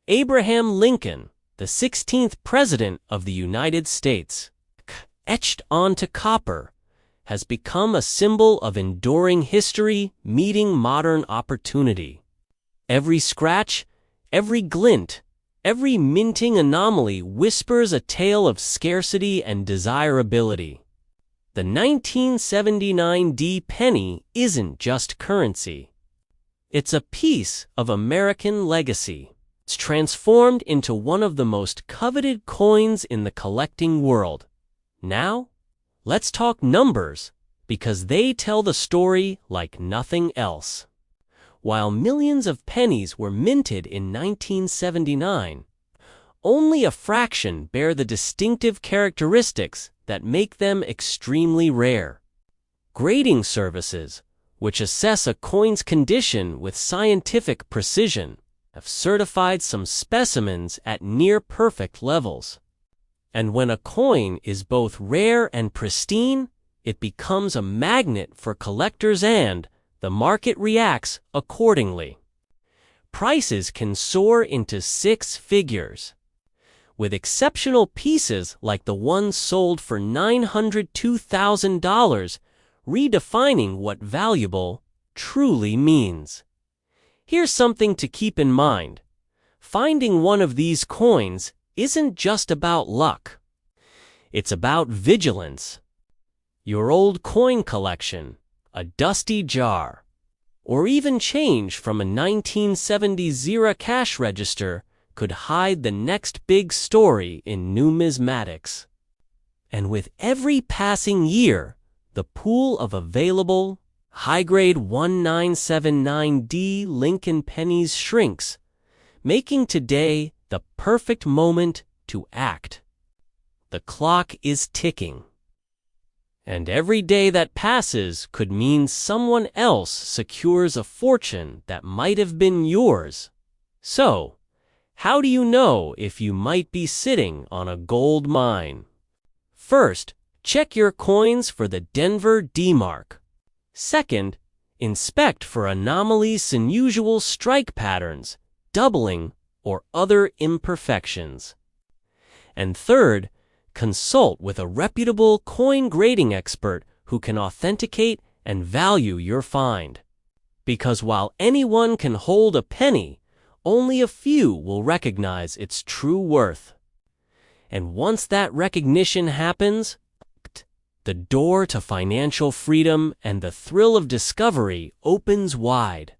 Abraham Lincoln, the 16th President of the United States, etched onto copper, has become a symbol of enduring history meeting modern opportunity. Every scratch, every glint, every minting anomaly whispers a tale of scarcity and desirability. The 1979D penny isn't just currency. It's a piece of American legacy. It's transformed into one of the most coveted coins in the collecting world. Now, let's talk numbers, because they tell the story like nothing else. While millions of pennies were minted in 1979, only a fraction bear the distinctive characteristics that make them extremely rare. Grading services, which assess a coin's condition with scientific precision, have certified some specimens at near-perfect levels. And when a coin is both rare and pristine, it becomes a magnet for collectors and the market reacts accordingly. Prices can soar into six figures. With exceptional pieces like the one sold for $902,000, redefining what valuable truly means. Here's something to keep in mind. Finding one of these coins isn't just about luck. It's about vigilance. Your old coin collection, a dusty jar, or even change from a 1970s Zira cash register could hide the next big story in numismatics. And with every passing year, the pool of available, High-grade 1979D Lincoln pennies shrinks, making today the perfect moment to act. The clock is ticking. And every day that passes could mean someone else secures a fortune that might have been yours. So, how do you know if you might be sitting on a gold mine? First, check your coins for the Denver D mark. Second, inspect for anomalies, unusual strike patterns, doubling, or other imperfections. And third, consult with a reputable coin grading expert who can authenticate and value your find. Because while anyone can hold a penny, only a few will recognize its true worth. And once that recognition happens, the door to financial freedom and the thrill of discovery opens wide.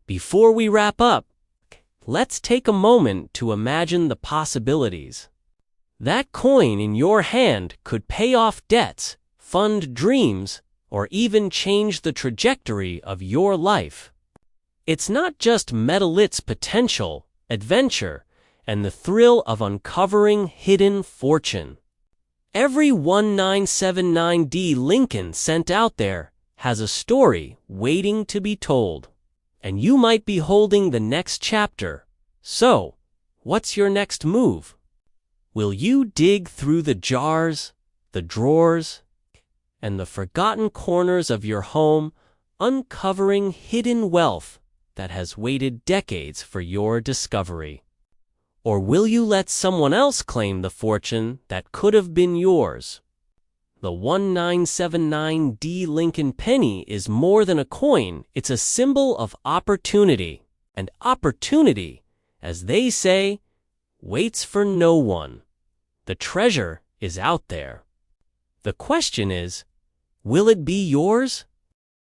Before we wrap up, let's take a moment to imagine the possibilities. That coin in your hand could pay off debts, fund dreams, or even change the trajectory of your life. It's not just metal, it's potential, adventure, and the thrill of uncovering hidden fortune. Every 1979D Lincoln cent out there has a story waiting to be told, and you might be holding the next chapter. So, what's your next move? Will you dig through the jars, the drawers, and the forgotten corners of your home, uncovering hidden wealth that has waited decades for your discovery? Or will you let someone else claim the fortune that could have been yours? The 1979D Lincoln penny is more than a coin, it's a symbol of opportunity. And opportunity, as they say, waits for no one. The treasure is out there. The question is, will it be yours?